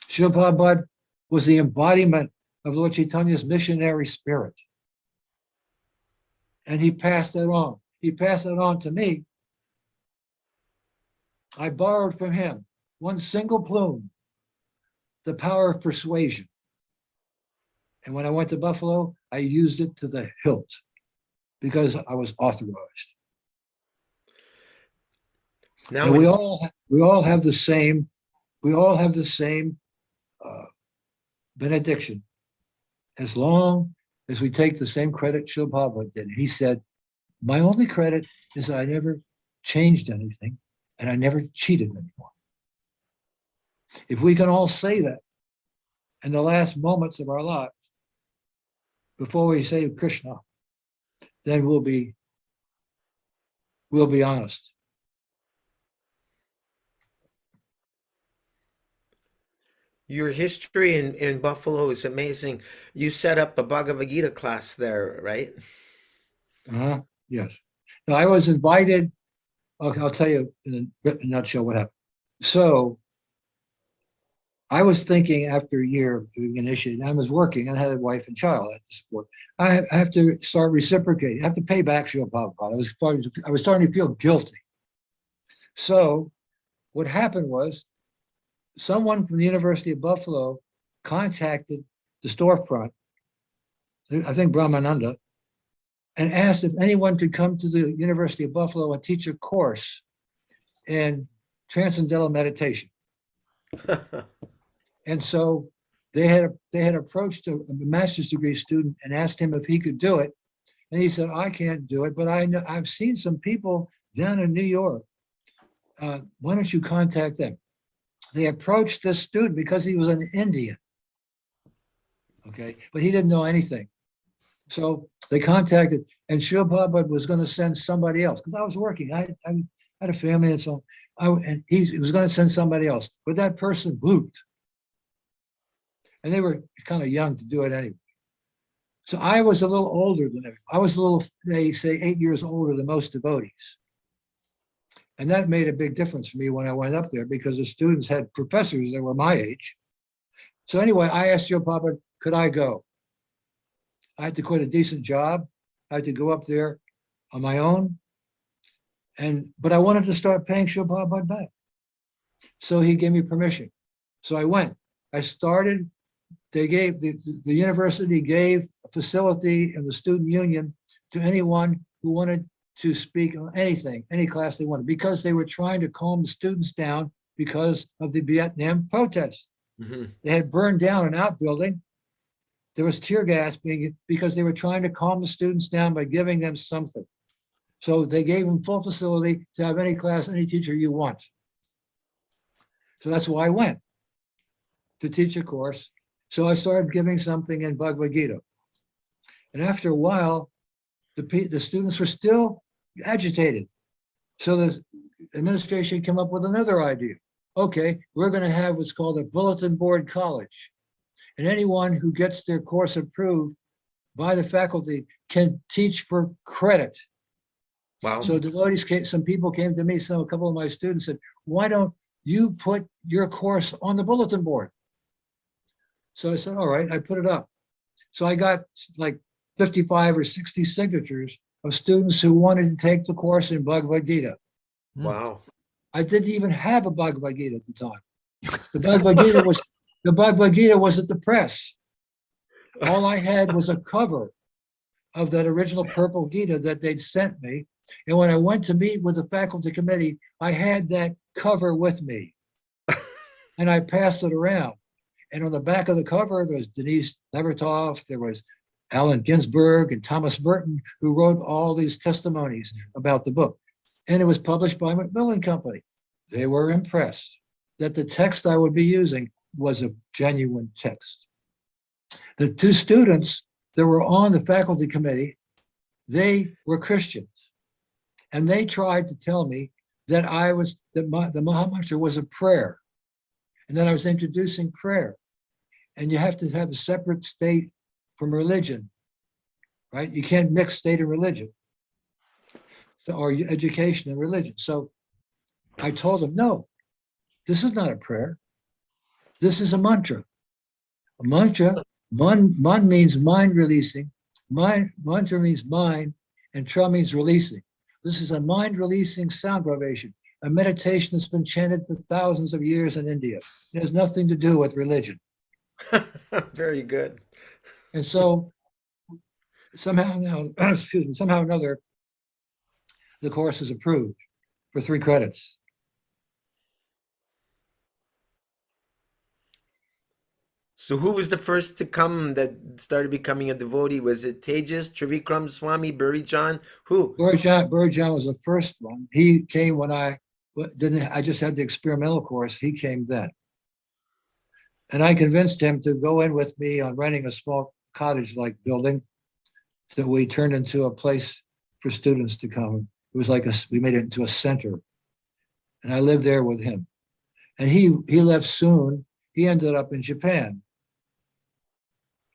Srila Prabhupada was the embodiment of Lord Chaitanya's missionary spirit. And he passed that on. He passed it on to me. I borrowed from him one single plume, the power of persuasion. And when I went to Buffalo, I used it to the hilt because I was authorized. Now And we all have the same benediction, as long as we take the same credit Srila Prabhupada did. He said, my only credit is that I never changed anything and I never cheated anyone. If we can all say that in the last moments of our lives, before we say Krishna, then we'll be honest. your history in Buffalo is amazing. You set up a Bhagavad Gita class there, right? Yes. Now, I was invited. Okay, I'll tell you in a nutshell what happened. So I was thinking after a year of being initiated, I was working and I had a wife and child I had to support. I have to start reciprocating. I have to pay back Srila Prabhupada. I was starting to feel guilty. So what happened was someone from the University of Buffalo contacted the storefront, I think Brahmananda, and asked if anyone could come to the University of Buffalo and teach a course in transcendental meditation. And so they had approached a master's degree student and asked him if he could do it. And he said, I can't do it, but I've seen some people down in New York. Why don't you contact them? They approached this student because he was an Indian. Okay, but he didn't know anything. So they contacted, and Srila Prabhupada was going to send somebody else because I was working. I had a family and so on. And he was going to send somebody else, but that person blooped. And they were kind of young to do it anyway. So I was a little older than them. I was they say 8 years older than most devotees. And that made a big difference for me when I went up there because the students had professors that were my age. So anyway, I asked Srila Prabhupada, could I go? I had to quit a decent job. I had to go up there on my own. But I wanted to start paying Srila Prabhupada back. So he gave me permission. So I went. I started. They gave, the university gave a facility in the student union to anyone who wanted to speak on anything, any class they wanted, because they were trying to calm the students down because of the Vietnam protests. Mm-hmm. They had burned down an outbuilding. There was tear gas because they were trying to calm the students down by giving them something. So they gave them full facility to have any class, any teacher you want. So that's why I went to teach a course. So I started giving something in Bhagavad Gita. And after a while, the students were still agitated. So the administration came up with another idea. Okay, we're going to have what's called a bulletin board college. And anyone who gets their course approved by the faculty can teach for credit. Wow. So devotees some people came to me, a couple of my students said, why don't you put your course on the bulletin board? So I said, all right, I put it up. So I got like 55 or 60 signatures of students who wanted to take the course in Bhagavad Gita. Wow. I didn't even have a Bhagavad Gita at the time. The Bhagavad Gita was at the press. All I had was a cover of that original purple Gita that they'd sent me. And when I went to meet with the faculty committee, I had that cover with me. And I passed it around. And on the back of the cover, there was Denise Levertov, there was Allen Ginsberg and Thomas Merton, who wrote all these testimonies about the book. And it was published by Macmillan Company. They were impressed that the text I would be using was a genuine text. The two students that were on the faculty committee, they were Christians. And they tried to tell me that the Mahamantra was a prayer, and that I was introducing prayer. And you have to have a separate state from religion, right? You can't mix state and religion, or education and religion. So I told them, no, this is not a prayer. This is a mantra. A mantra, man means mind releasing, mantra means mind, and tra means releasing. This is a mind releasing sound vibration, a meditation that's been chanted for thousands of years in India. It has nothing to do with religion. Very good. And so somehow or another, the course is approved for 3 credits. So who was the first to come that started becoming a devotee? Was it Tejas, Trivikram Swami, Burijan? Who? Burijan was the first one. He came when I just had the experimental course. He came then. And I convinced him to go in with me on renting a small cottage-like building that we turned into a place for students to come. It was like we made it into a center. And I lived there with him. And he left soon. He ended up in Japan.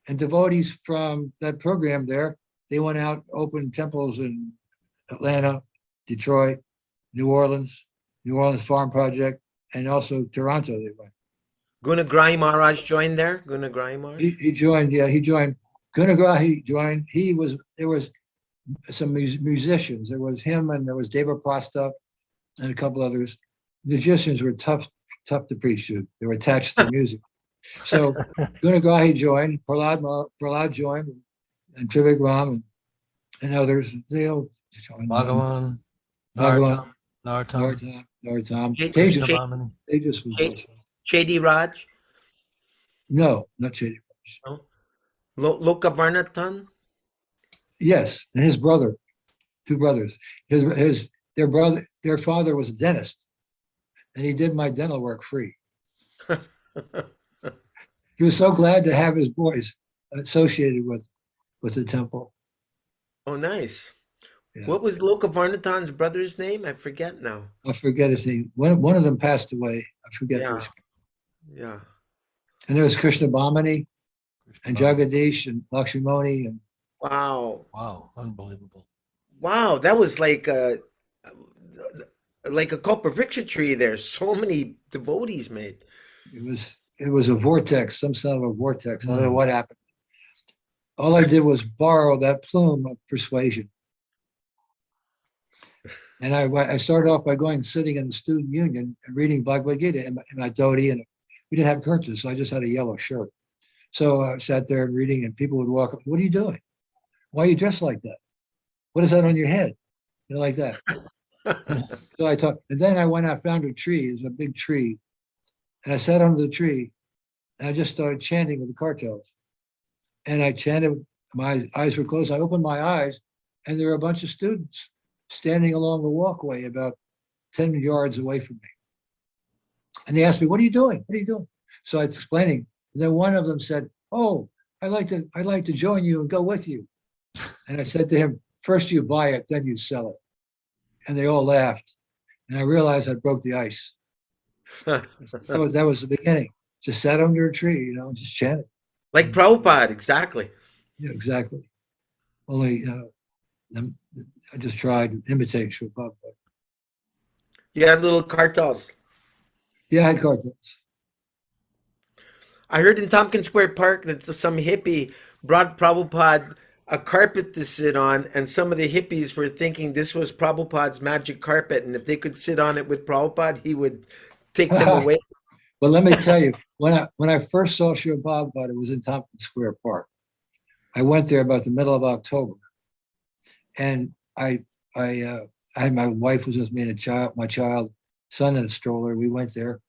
And devotees from that program there, they went out, opened temples in Atlanta, Detroit, New Orleans Farm Project, and also Toronto they went. Gunagrahi Maharaj joined there? Gunagrahi Maharaj? He joined. Gunagrahi joined. There was some musicians. There was him and there was Deva Prastap and a couple others. Musicians were tough to preach to. They were attached to music. So Gunagrahi joined, Prahlad joined, and Trivikram and others. They all joined. Bhagavan, Bhagavan, Narottam, Narottam. Krishna Tejas was also. Chedi Raj? No, not Chedi. No. Lokavarnatan? Yes, and his brother, 2 brothers. Their father was a dentist, and he did my dental work free. He was so glad to have his boys associated with the temple. Oh, nice. Yeah. What was Lokavarnatan's brother's name? I forget now. I forget his name. One of them passed away. I forget. Yeah. Which. Yeah. And there was Krishna Bhamani and Jagadish and Lakshmani and Wow. Wow, unbelievable. Wow. That was like a Kalpavriksha tree there. So many devotees made. it was a vortex, some sort of a vortex. I don't know what happened. All I did was borrow that plume of persuasion. And I started off by going and sitting in the student union and reading Bhagavad Gita in my dhoti, and we didn't have curtains, so I just had a yellow shirt. So I sat there and reading, and people would walk up, "What are you doing? Why are you dressed like that? What is that on your head?" You know, like that. So I thought, and then I went out, found a tree, it's a big tree, and I sat under the tree, and I just started chanting with the cartels. And I chanted, my eyes were closed, I opened my eyes, and there were a bunch of students standing along the walkway about 10 yards away from me. And they asked me, "What are you doing? What are you doing?" So I was explaining, and then one of them said, "Oh, I'd like to join you and go with you." And I said to him, "First you buy it, then you sell it." And they all laughed. And I realized I broke the ice. So that was the beginning. Just sat under a tree, and just chanted. Like Prabhupada, exactly. Yeah, exactly. Only I just tried to imitate Prabhupada. You had little cartels. Yeah, I had cartels. I heard in Tompkins Square Park that some hippie brought Prabhupada a carpet to sit on, and some of the hippies were thinking this was Prabhupada's magic carpet, and if they could sit on it with Prabhupada, he would take them away. Well, let me tell you, when I first saw Srila Prabhupada, it was in Tompkins Square Park. I went there about the middle of October, and I had my wife was with me and my child, son in a stroller. We went there,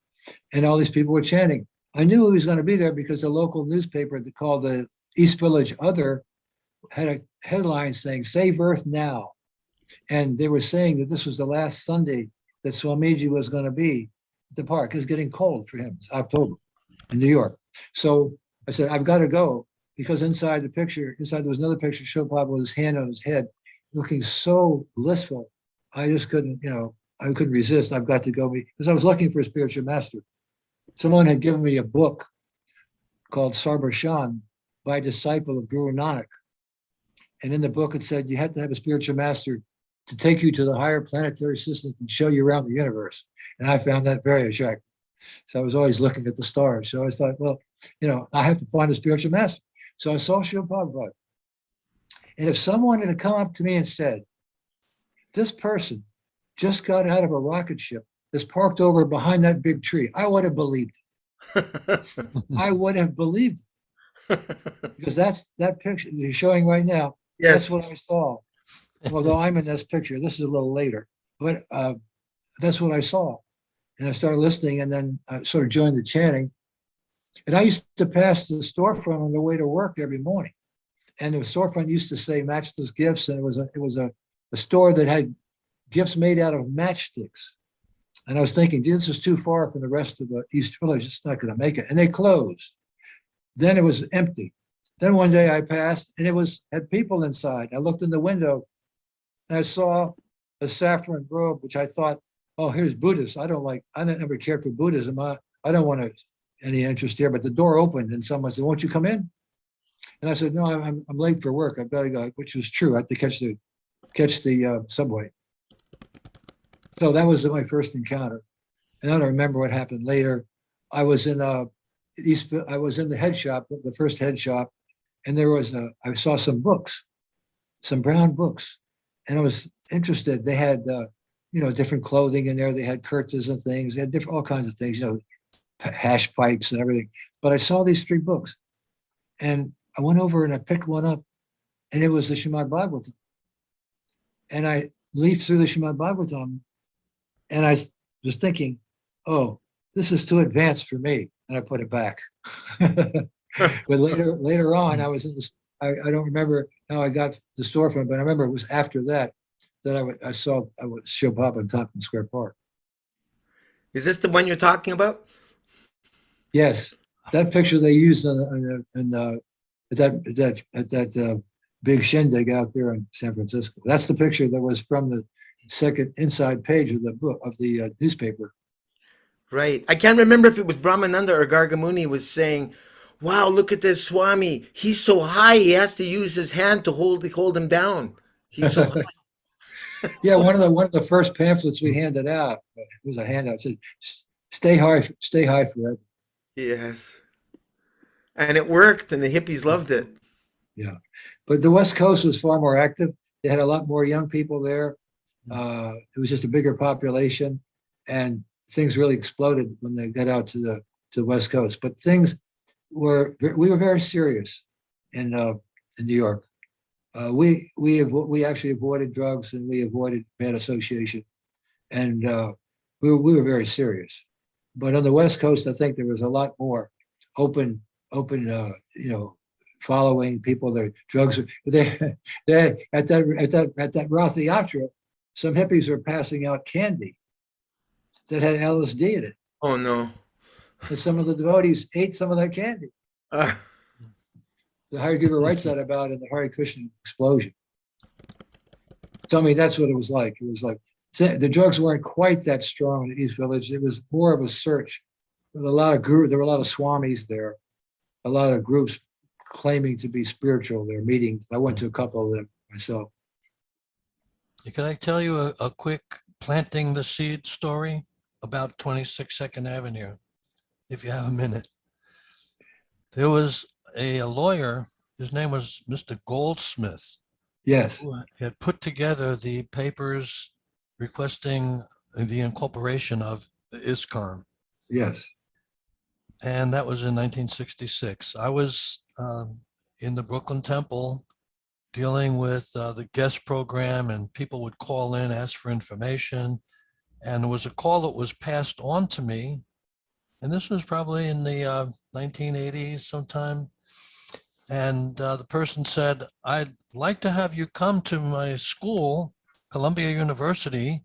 and all these people were chanting. I knew he was going to be there because the local newspaper called the East Village Other had a headline saying "Save Earth Now," and they were saying that this was the last Sunday that Swamiji was going to be at the park. It's getting cold for him. It's October in New York. So I said, I've got to go, because inside there was another picture, Srila Prabhupada with his hand on his head, looking so blissful. I just couldn't, I couldn't resist. I've got to go, because I was looking for a spiritual master. Someone had given me a book called Sarbarshan by a disciple of Guru Nanak. And in the book, it said you had to have a spiritual master to take you to the higher planetary systems and show you around the universe. And I found that very attractive. So I was always looking at the stars. So I thought, well, I have to find a spiritual master. So I saw Srila Prabhupada. And if someone had come up to me and said, this person just got out of a rocket ship that's parked over behind that big tree, I would have believed it. I would have believed it. Because that picture you're showing right now, Yes. that's what I saw. Although I'm in this picture, this is a little later, but that's what I saw. And I started listening, and then I sort of joined the chanting. And I used to pass the storefront on the way to work every morning. And the storefront used to say matchless gifts, and it was a store that had gifts made out of matchsticks. And I was thinking, this is too far from the rest of the East Village. It's not going to make it. And they closed. Then it was empty. Then one day I passed, and had people inside. I looked in the window, and I saw a saffron robe, which I thought, oh, here's Buddhists. I never cared for Buddhism. I don't want any interest here. But the door opened, and someone said, won't you come in? And I said, no, I'm late for work. I've got to go, which was true. I had to catch the subway. So that was my first encounter. And I don't remember what happened later. I was in the head shop, the first head shop, and I saw some books, some brown books, and I was interested. They had different clothing in there. They had kurtas and things. They had all kinds of things, hash pipes and everything. But I saw these 3 books, and I went over and I picked one up, and it was the Srimad Bhagavatam. And I leafed through the Srimad Bhagavatam, and I was thinking, oh, this is too advanced for me, and I put it back. But later on, I was in this. I don't remember how I got the storefront, but I remember it was after that I saw Srila Prabhupada in Tompkins Square Park. Is this the one you're talking about? Yes, that picture they used at that big shindig out there in San Francisco. That's the picture that was from the second inside page of the book of the newspaper. Right. I can't remember if it was Brahmananda or Gargamuni was saying, wow, look at this Swami. He's so high, he has to use his hand to hold him down. He's so high. Yeah, one of the first pamphlets we handed out, it was a handout, it said, stay high forever. Yes. And it worked, and the hippies loved it. Yeah. But the West Coast was far more active. They had a lot more young people there. It was just a bigger population, and things really exploded when they got out to the West Coast. But we were very serious in New York. We actually avoided drugs, and we avoided bad association, and we were very serious. But on the West Coast, I think there was a lot more open, following people. Their drugs. They at that Rath Yatra, some hippies were passing out candy that had LSD in it. Oh no! And some of the devotees ate some of that candy. The Hare Giver writes that about in the Hare Krishna explosion. So I mean, that's what it was like. It was like the drugs weren't quite that strong in the East Village. It was more of a search. There were a lot of swamis there, a lot of groups claiming to be spiritual. Their meetings. I went to a couple of them myself. Can I tell you a quick planting the seed story about 26 Second Avenue, if you have a minute? There was a lawyer his name was Mr. Goldsmith, Yes, who had put together the papers requesting the incorporation of ISKCON. yes. And that was in 1966. I was in the Brooklyn Temple dealing with the guest program, and people would call in, ask for information. And there was a call that was passed on to me. And this was probably in the 1980s sometime. And the person said, I'd like to have you come to my school, Columbia University,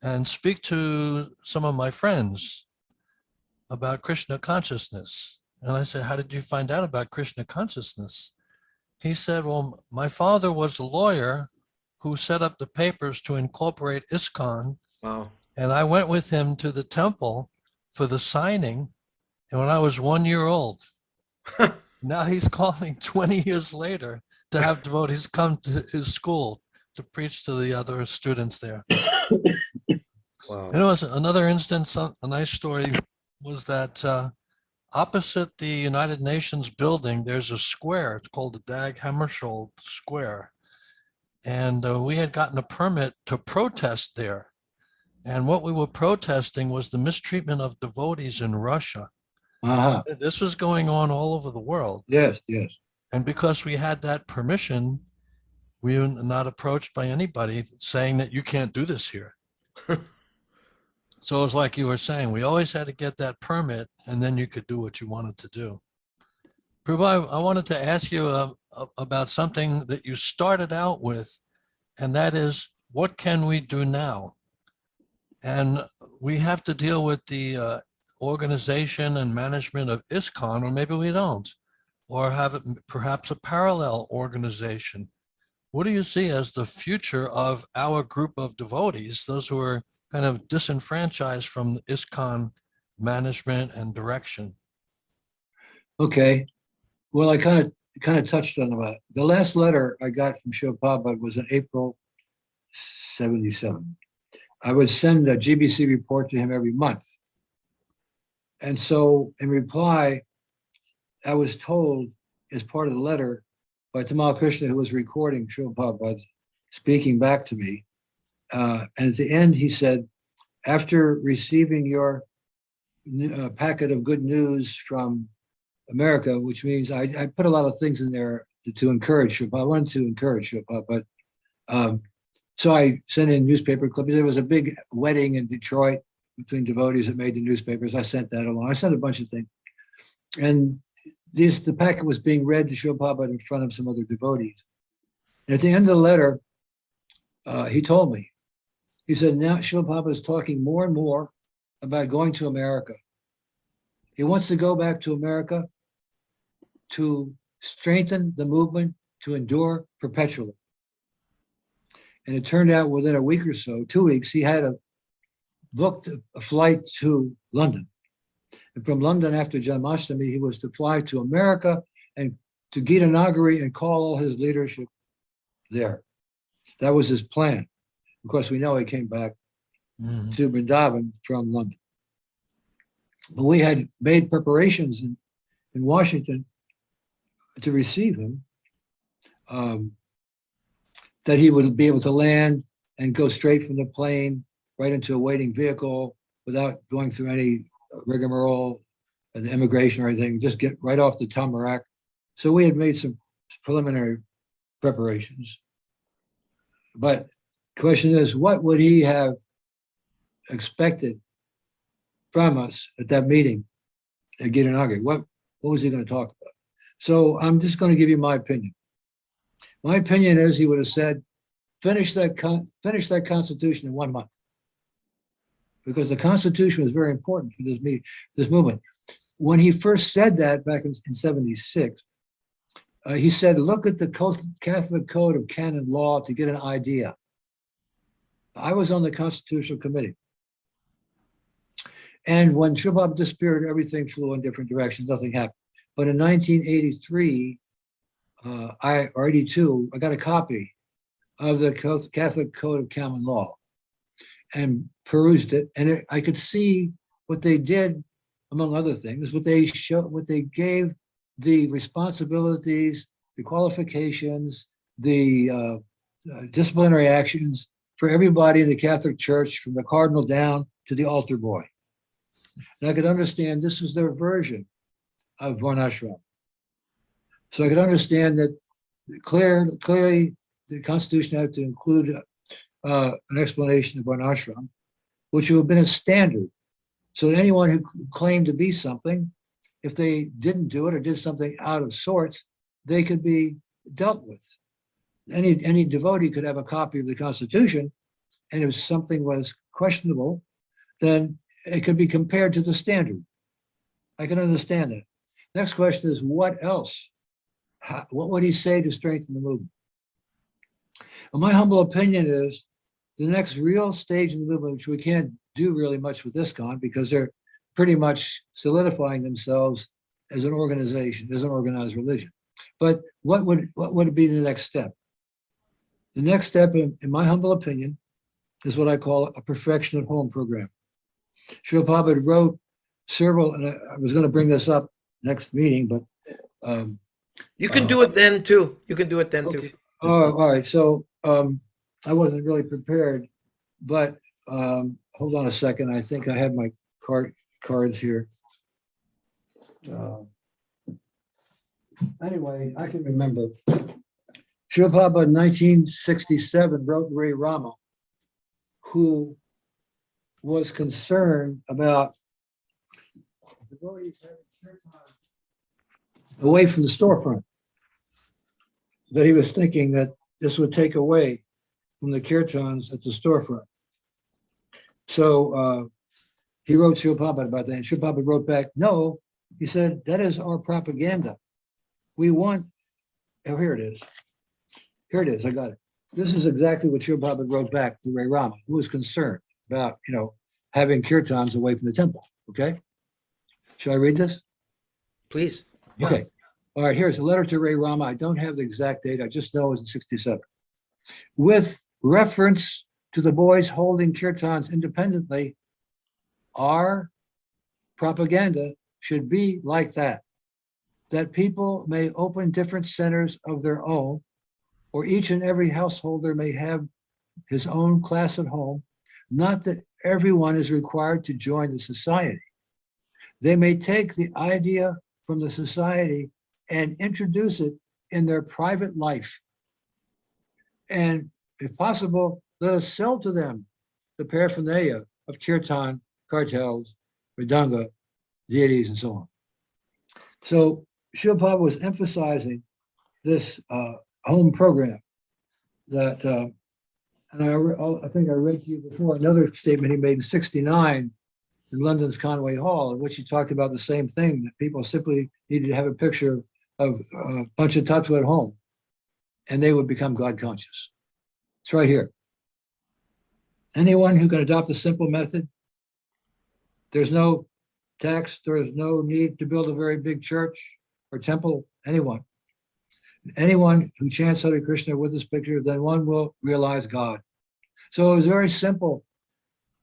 and speak to some of my friends about Krishna consciousness. And I said, how did you find out about Krishna consciousness? He said, well, my father was a lawyer who set up the papers to incorporate ISKCON. Wow. And I went with him to the temple for the signing. And when I was 1 year old, now he's calling 20 years later to have devotees come to his school to preach to the other students there. Wow. And it was another instance, a nice story was that opposite the United Nations building, there's a square. It's called the Dag Hammarskjöld Square. And we had gotten a permit to protest there. And what we were protesting was the mistreatment of devotees in Russia. Uh-huh. This was going on all over the world. Yes, yes. And because we had that permission, we were not approached by anybody saying that you can't do this here. So it was like you were saying, we always had to get that permit, and then you could do what you wanted to do. Prabhu, I wanted to ask you about something that you started out with, and that is, what can we do now? And we have to deal with the organization and management of ISKCON, or maybe we don't, or have it perhaps a parallel organization. What do you see as the future of our group of devotees, those who are kind of disenfranchised from ISKCON management and direction? Okay. Well, I kind of touched on that. The last letter I got from Srila Prabhupada was in April 77. I would send a GBC report to him every month. And so in reply, I was told as part of the letter by Tamal Krishna, who was recording Srila Prabhupada speaking back to me. And at the end, he said, after receiving your packet of good news from America, which means I put a lot of things in there to encourage Srila Prabhupada. I wanted to encourage Srila Prabhupada, but so I sent in newspaper clippings. There was a big wedding in Detroit between devotees that made the newspapers. I sent that along. I sent a bunch of things. And the packet was being read to Srila Prabhupada in front of some other devotees. And at the end of the letter, he told me, he said, now Srila Prabhupada is talking more and more about going to America. He wants to go back to America to strengthen the movement to endure perpetually. And it turned out within a week or so, 2 weeks, he had booked a flight to London. And from London after Janmashtami, he was to fly to America and to Gita Nagari and call all his leadership there. That was his plan. Of course, we know he came back to Vrindavan from London. But we had made preparations in Washington to receive him, that he would be able to land and go straight from the plane right into a waiting vehicle without going through any rigmarole and immigration or anything, just get right off the tarmac. So we had made some preliminary preparations. But the question is, what would he have expected from us at that meeting at Gitanagari? What was he going to talk about? So I'm just going to give you my opinion. My opinion is he would have said, finish that Constitution in 1 month. Because the Constitution was very important for this movement. When he first said that back in 76, he said, look at the Catholic Code of Canon Law to get an idea. I was on the Constitutional Committee. And when Srila Prabhupada disappeared, everything flew in different directions, nothing happened. But in 1983, or 82, I got a copy of the Catholic Code of Common Law and perused it. And I could see what they did, among other things, what they gave the responsibilities the qualifications, the disciplinary actions for everybody in the Catholic Church, from the cardinal down to the altar boy. And I could understand this is their version of varnashram. So I could understand that clearly the Constitution had to include an explanation of varnashram, which would have been a standard. So that anyone who claimed to be something, if they didn't do it or did something out of sorts, they could be dealt with. Any devotee could have a copy of the Constitution, and if something was questionable, then it could be compared to the standard. I can understand that. Next question is, what else? What would he say to strengthen the movement? Well, my humble opinion is the next real stage in the movement, which we can't do really much with ISKCON because they're pretty much solidifying themselves as an organization, as an organized religion. But what would be the next step? The next step, in my humble opinion, is what I call a perfection at home program. Srila Prabhupada wrote several, and I was going to bring this up next meeting, but You can do it then too. You can do it then okay. too. All right. So I wasn't really prepared, but hold on a second. I think I had my cards here. Anyway, I can remember. Srila Prabhupada in 1967 wrote Ray Rama, who was concerned about devotees having kirtans away from the storefront. That he was thinking that this would take away from the kirtans at the storefront. So he wrote Srila Prabhupada about that, and Srila Prabhupada wrote back, no, he said, that is our propaganda. We want, oh, here it is. Here it is, I got it. This is exactly what Srila Prabhupada wrote back to Ray Rama, who was concerned about, having kirtans away from the temple, okay? Shall I read this? Please. Okay. All right, here's a letter to Ray Rama. I don't have the exact date. I just know it was in 67. With reference to the boys holding kirtans independently, our propaganda should be like that people may open different centers of their own, or each and every householder may have his own class at home, not that everyone is required to join the society. They may take the idea from the society and introduce it in their private life. And if possible, let us sell to them the paraphernalia of kirtan, cartels, mridanga, deities, and so on. So Srila Prabhupada was emphasizing this home program that, and I think I read to you before another statement he made in 69 in London's Conway Hall, in which he talked about the same thing, that people simply needed to have a picture of a bunch of tattva at home, and they would become God conscious. It's right here. Anyone who can adopt a simple method, there's no tax, there's no need to build a very big church or temple, anyone who chants Hare Krishna with this picture, then one will realize God. So it was a very simple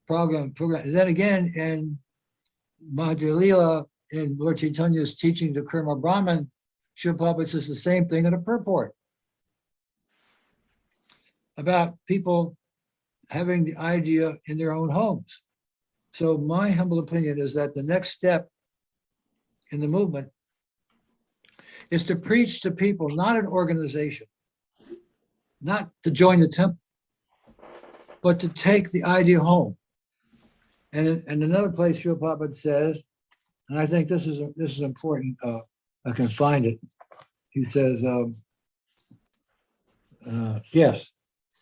program. And then again, in Madhya Lila, in Lord Chaitanya's teaching to Kurma Brahman, Srila Prabhupada says the same thing in a purport about people having the idea in their own homes. So my humble opinion is that the next step in the movement is to preach to people, not an organization, not to join the temple, but to take the idea home. And in another place, Srila Prabhupada says, and I think this is important. I can find it. He says, yes.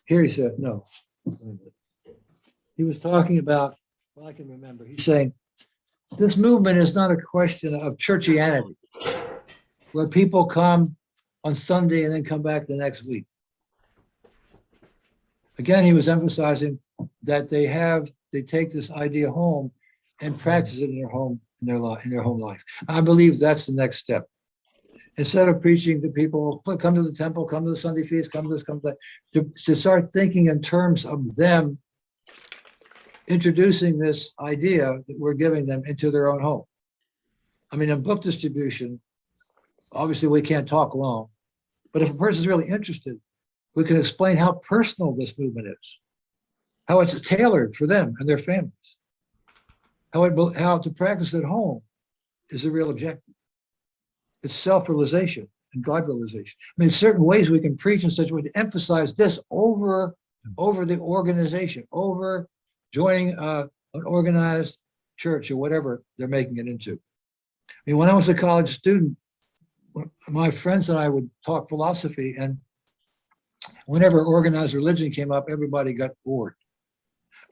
Here he said, no. He was talking about, well, I can remember. He's saying, this movement is not a question of churchianity, where people come on Sunday and then come back the next week. Again, he was emphasizing that they take this idea home and practice it in their home, in their home life. I believe that's the next step. Instead of preaching to people, come to the temple, come to the Sunday feast, come to this, come to that, to start thinking in terms of them introducing this idea that we're giving them into their own home. I mean, in book distribution, obviously we can't talk long, But if a person is really interested, we can explain how personal this movement is, how it's tailored for them and their families, how to practice at home is the real objective. It's self-realization and God-realization. I mean, certain ways we can preach in such a way to emphasize this over the organization, over joining an organized church or whatever they're making it into. I mean, when I was a college student, my friends and I would talk philosophy, and whenever organized religion came up, everybody got bored.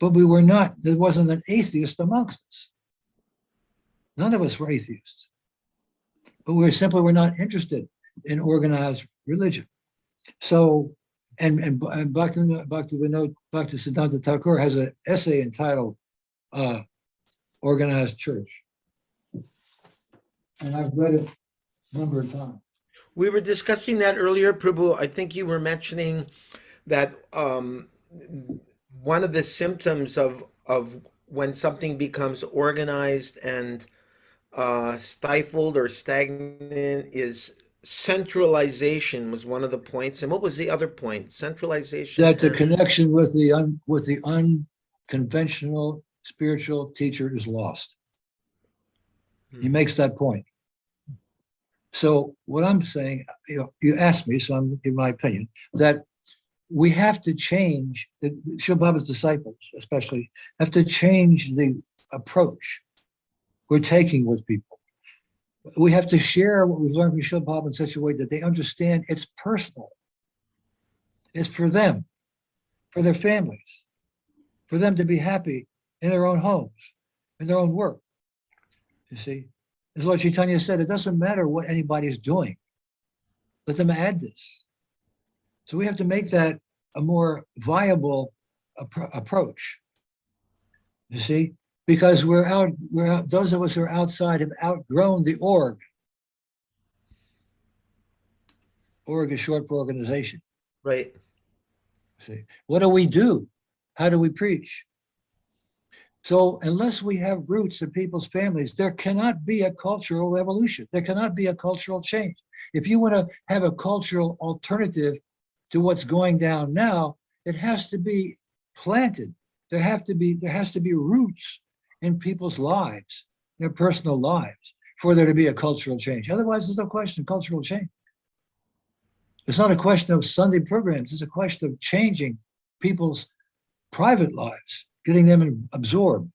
But we were not, there wasn't an atheist amongst us. None of us were atheists. But we simply were not interested in organized religion. So, and Bhaktisiddhanta Thakur has an essay entitled Organized Church. And I've read it a number of times. We were discussing that earlier, Prabhu. I think you were mentioning that one of the symptoms of when something becomes organized and stifled or stagnant is centralization was one of the points. And what was the other point? Centralization. That the connection with the unconventional spiritual teacher is lost. He makes that point. So what I'm saying, you asked me, so I'm giving my opinion, that we have to change, Srila Prabhupada's disciples especially, have to change the approach we're taking with people. We have to share what we've learned from Srila Prabhupada in such a way that they understand it's personal. It's for them, for their families, for them to be happy in their own homes, in their own work. You see, as Lord Chaitanya said, it doesn't matter what anybody's doing. Let them add this. So we have to make that a more viable approach. You see, because we're out, those of us who are outside have outgrown the org. Org is short for organization. Right. See, what do? How do we preach? So unless we have roots in people's families, there cannot be a cultural revolution. There cannot be a cultural change. If you want to have a cultural alternative to what's going down now, it has to be planted. There has to be roots in people's lives, their personal lives, for there to be a cultural change. Otherwise, there's no question of cultural change. It's not a question of Sunday programs. It's a question of changing people's private lives, getting them absorbed.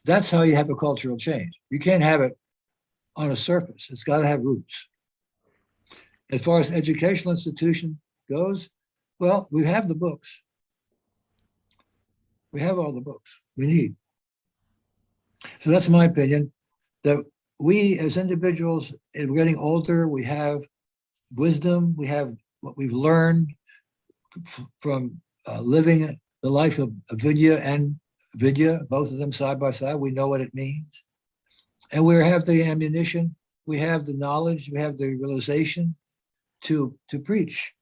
That's how you have a cultural change. You can't have it on a surface. It's got to have roots. As far as educational institution goes, well, we have the books. We have all the books we need. So that's my opinion, that we as individuals, we're getting older, we have wisdom, we have what we've learned from living the life of Vidya and Vidya, both of them side by side. We know what it means. And we have the ammunition, we have the knowledge, we have the realization to preach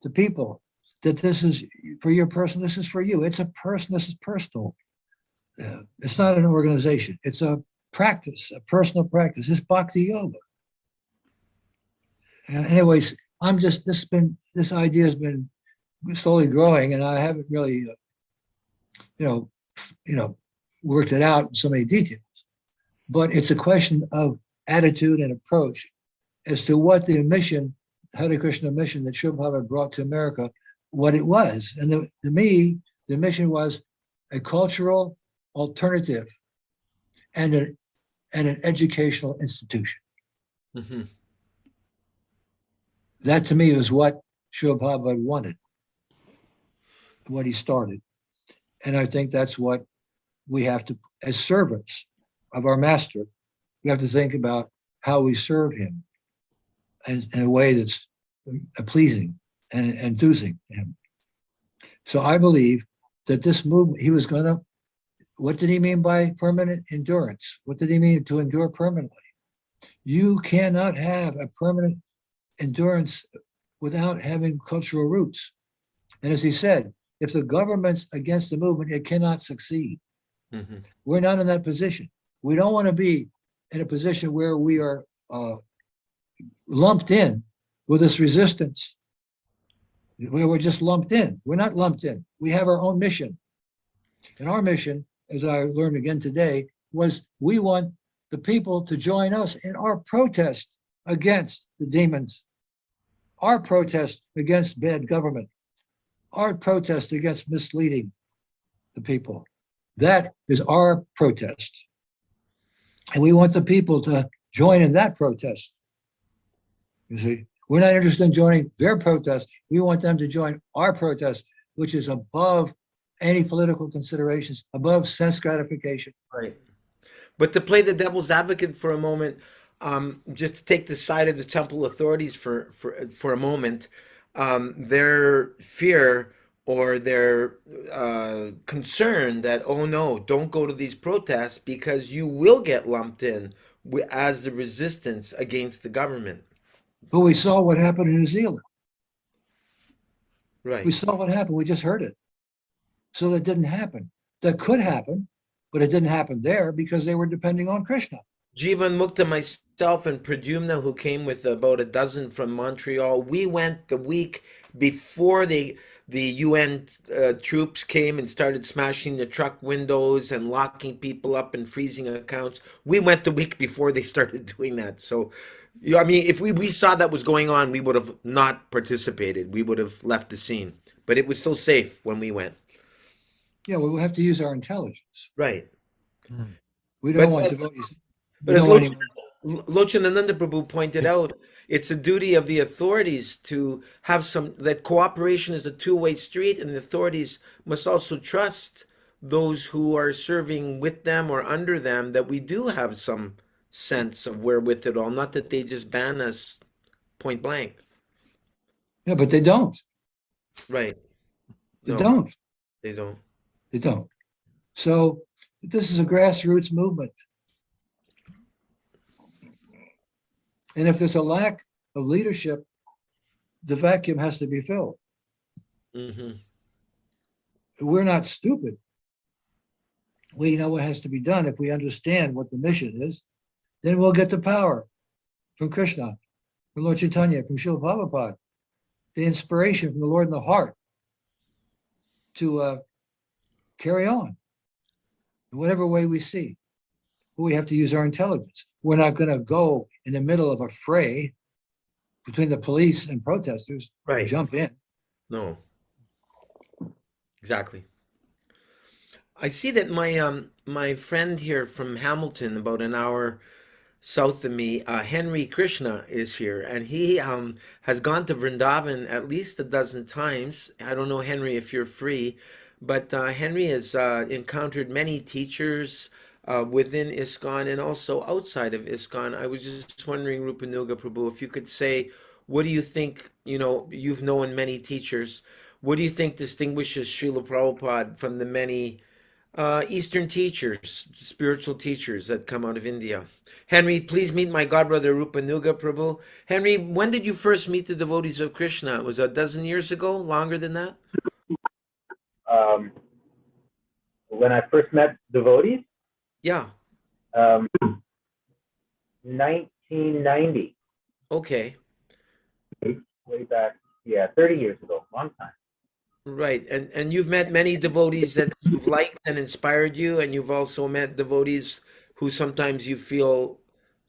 to people that this is for your person, this is for you. It's a person, this is personal. It's not an organization. It's a practice, a personal practice. It's bhakti yoga. Anyways, this idea has been slowly growing, and I haven't really, worked it out in so many details. But it's a question of attitude and approach as to what the mission, Hare Krishna mission that Srila Prabhupada brought to America, what it was. And to me, the mission was a cultural alternative and an educational institution. Mm-hmm. That to me is what Srila Prabhupada wanted, what he started. And I think that's what we have to, as servants of our master, we have to think about how we serve him in a way that's pleasing and enthusing him. So I believe that this movement, he was going to, what did he mean by permanent endurance? What did he mean to endure permanently? You cannot have a permanent endurance without having cultural roots. And as he said, if the government's against the movement, it cannot succeed. Mm-hmm. We're not in that position. We don't want to be in a position where we are lumped in with this resistance. We were just lumped in. We're not lumped in. We have our own mission. And our mission, as I learned again today, was we want the people to join us in our protest against the demons, our protest against bad government, our protest against misleading the people. That is our protest. And we want the people to join in that protest. You see, we're not interested in joining their protest. We want them to join our protest, which is above any political considerations, above sense gratification. Right. But to play the devil's advocate for a moment, just to take the side of the temple authorities for a moment, their fear or their concern that, oh no, don't go to these protests because you will get lumped in as the resistance against the government. But we saw what happened in New Zealand. Right. We saw what happened. We just heard it. So that didn't happen. That could happen, but it didn't happen there because they were depending on Krishna. Jivan Mukta, myself, and Pradyumna, who came with about a dozen from Montreal, we went the week before the UN troops came and started smashing the truck windows and locking people up and freezing accounts. We went the week before they started doing that. So, I mean, if we saw that was going on, we would have not participated. We would have left the scene. But it was still safe when we went. Yeah, well, we have to use our intelligence. Right. We don't But- want devotees. But as Lochanananda Prabhu pointed out, it's the duty of the authorities to have that cooperation is a two-way street, and the authorities must also trust those who are serving with them or under them that we do have some sense of wherewith it all, not that they just ban us point blank. Yeah, but they don't. Right. They No, don't. They don't. They don't. So this is a grassroots movement. And if there's a lack of leadership, the vacuum has to be filled. Hmm. We're not stupid. We know what has to be done. If we understand what the mission is, then we'll get the power from Krishna, from Lord Chaitanya, from Srila Prabhupada, the inspiration from the Lord in the heart to carry on in whatever way we see. We have to use our intelligence. We're not going to go in the middle of a fray between the police and protesters and Right. jump in. No. Exactly. I see that my friend here from Hamilton, about an hour south of me, Henry Krishna, is here, and he has gone to Vrindavan at least a dozen times. I don't know, Henry, if you're free, but Henry has encountered many teachers within ISKCON and also outside of ISKCON. I was just wondering, Rupanuga Prabhu, if you could say, what do you think, you've known many teachers, what do you think distinguishes Srila Prabhupada from the many Eastern teachers, spiritual teachers that come out of India? Henry, please meet my godbrother Rupanuga Prabhu. Henry, when did you first meet the devotees of Krishna? It was a dozen years ago, longer than that? When I first met devotees, Yeah. 1990, Okay. way back, 30 years ago, long time. Right. And you've met many devotees that you've liked and inspired you, and you've also met devotees who sometimes you feel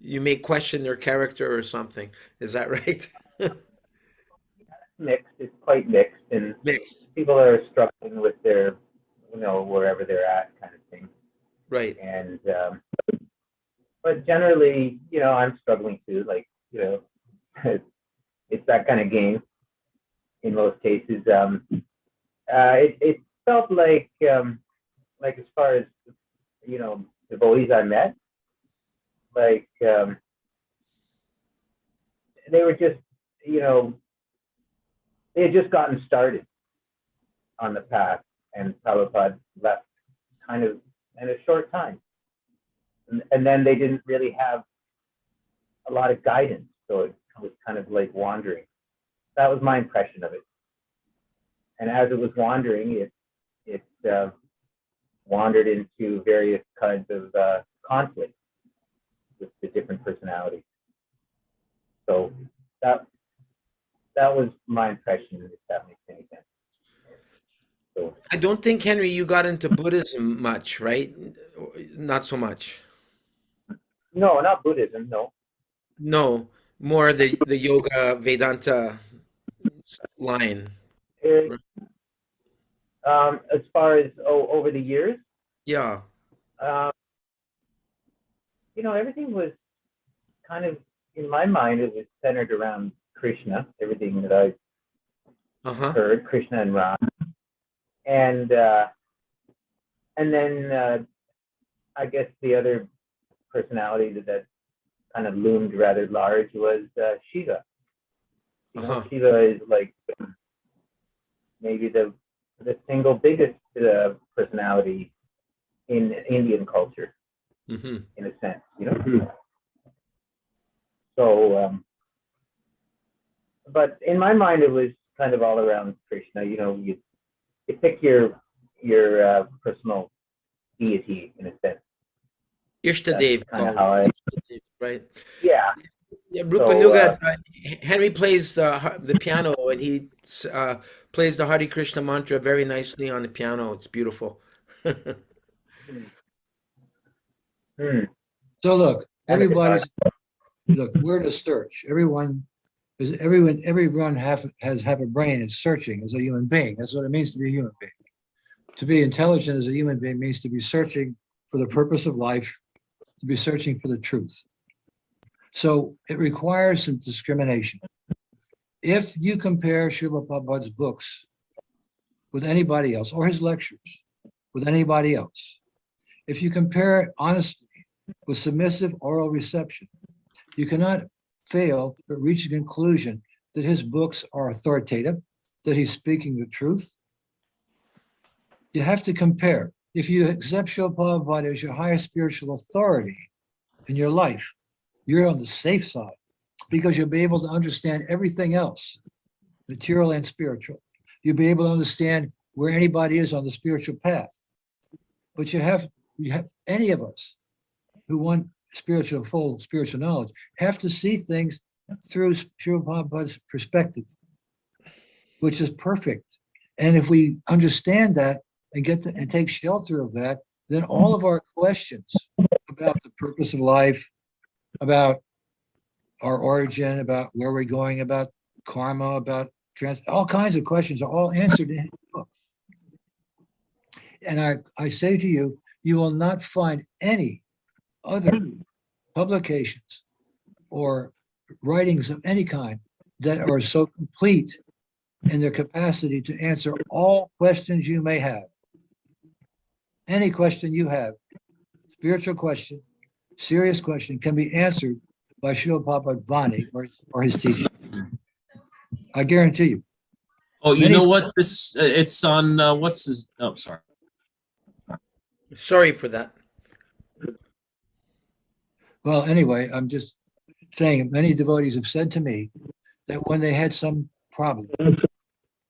you may question their character or something. Is that right? Mixed, it's quite mixed, and Mixed. people are struggling with their, wherever they're at kind of thing. Right. And, but generally, I'm struggling too, it's that kind of game in most cases. It felt like as far as, devotees I met, they were just, they had just gotten started on the path, and Prabhupada left kind of in a short time. And then they didn't really have a lot of guidance, so it was kind of like wandering. That was my impression of it. And as it was wandering, it wandered into various kinds of conflict with the different personalities. So that that was my impression, if that makes any sense. So, I don't think, Henry, you got into Buddhism much, right? Not so much. no, not Buddhism, no. No, more the yoga Vedanta line. It, as far as over the years, Yeah. um, everything was kind of, in my mind, it was centered around Krishna. Everything that I Uh-huh. heard, Krishna and Ram, and then I guess the other personality that kind of loomed rather large was Shiva. Uh-huh. Shiva is like maybe the single biggest personality in Indian culture, Mm-hmm. in a sense, So, but in my mind, it was kind of all around Krishna. You pick your personal deity, in a sense. That's Ishtadev kind of called. how I, Right. yeah. Yeah, So, Rupanuga, Henry plays the piano, and he plays the Hare Krishna mantra very nicely on the piano. It's beautiful. So look, we're in a search. Everyone has a brain. It's searching as a human being. That's what it means to be a human being. To be intelligent as a human being means to be searching for the purpose of life, to be searching for the truth. So it requires some discrimination. If you compare Srila Prabhupada's books with anybody else, or his lectures with anybody else, if you compare honesty with submissive oral reception, you cannot fail but reach a conclusion that his books are authoritative, that he's speaking the truth. You have to compare. If you accept Srila Prabhupada as your highest spiritual authority in your life, you're on the safe side because you'll be able to understand everything else, material and spiritual. You'll be able to understand where anybody is on the spiritual path. But you have any of us who want full spiritual knowledge have to see things through Srila Prabhupada's perspective, which is perfect. And if we understand that and take shelter of that, then all of our questions about the purpose of life, about our origin, about where we're going, about karma, about all kinds of questions are all answered in his book. And I say to you, you will not find any other publications or writings of any kind that are so complete in their capacity to answer all questions you may have. Any question you have, spiritual question, serious question, can be answered by Srila Prabhupada Vani or his teaching. I guarantee you. Oh, you know what? It's on, sorry. Sorry for that. Well, anyway, I'm just saying many devotees have said to me that when they had some problem,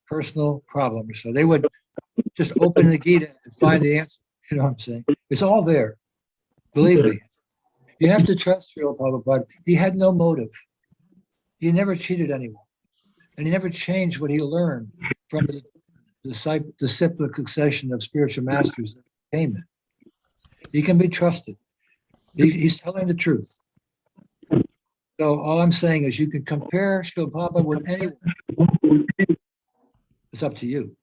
personal problem, so they would just open the Gita and find the answer. You know what I'm saying? It's all there. Believe me. You have to trust Srila Prabhupada. He had no motive. He never cheated anyone. And he never changed what he learned from the disciplic succession of spiritual masters that came in. He can be trusted. He's telling the truth. So all I'm saying is you can compare Srila Prabhupada with anyone. It's up to you.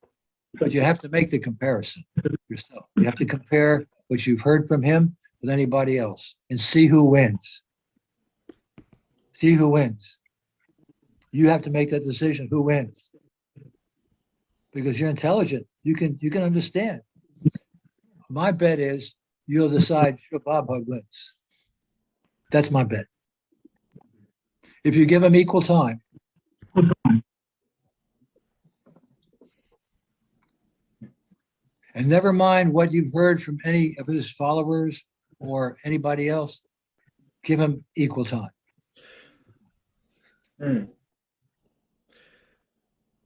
But you have to make the comparison yourself. You have to compare what you've heard from him with anybody else and see who wins. See who wins. You have to make that decision who wins. Because you're intelligent. You can understand. My bet is you'll decide Srila Prabhupada wins. That's my bet. If you give him equal time. And never mind what you've heard from any of his followers or anybody else, give him equal time.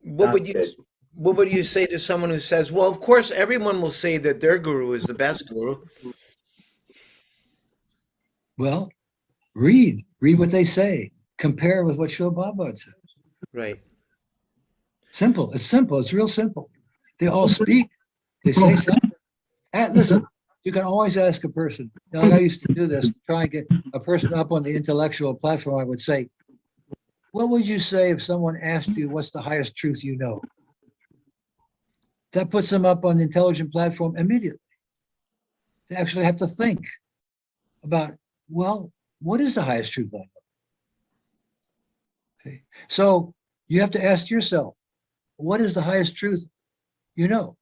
What would you say to someone who says, well, of course, everyone will say that their guru is the best guru? Well, read what they say. Compare with what Srila Prabhupada says. Right. Simple. It's simple. It's real simple. They all speak. They say something. Listen, you can always ask a person. Like I used to do this, to try and get a person up on the intellectual platform. I would say, what would you say if someone asked you, what's the highest truth you know? That puts them up on the intelligent platform immediately. They actually have to think about, well, what is the highest truth I know? Okay. So you have to ask yourself, what is the highest truth you know?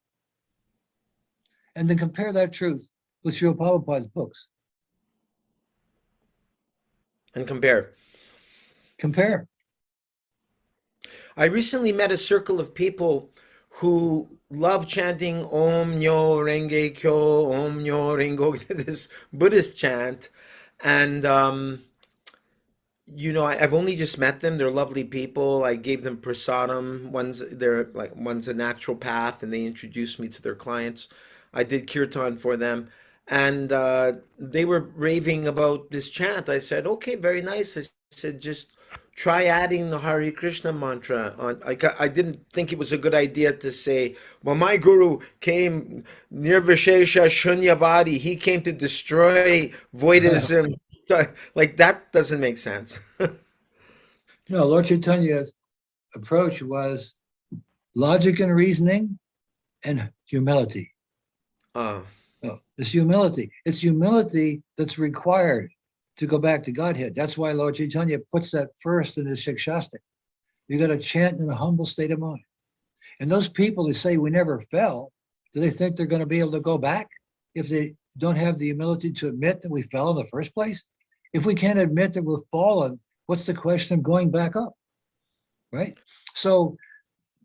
And then compare that truth with Srila Prabhupada's books. And compare. Compare. I recently met a circle of people who love chanting Om Nyo Renge Kyo, Om Nyo Rengo, this Buddhist chant. And, I've only just met them. They're lovely people. I gave them prasadam. One's a natural path, and they introduced me to their clients. I did kirtan for them. And they were raving about this chant. I said, okay, very nice. I said, just try adding the Hare Krishna mantra on. I didn't think it was a good idea to say, well, my guru came nirvishesha shunyavadi. He came to destroy voidism. Like that doesn't make sense. No, Lord Chaitanya's approach was logic and reasoning and humility. Uh, No, it's humility. It's humility that's required to go back to Godhead. That's why Lord Chaitanya puts that first in his Shikshastik. You got to chant in a humble state of mind. And those people who say we never fell, do they think they're going to be able to go back if they don't have the humility to admit that we fell in the first place? If we can't admit that we're fallen, what's the question of going back up? Right? So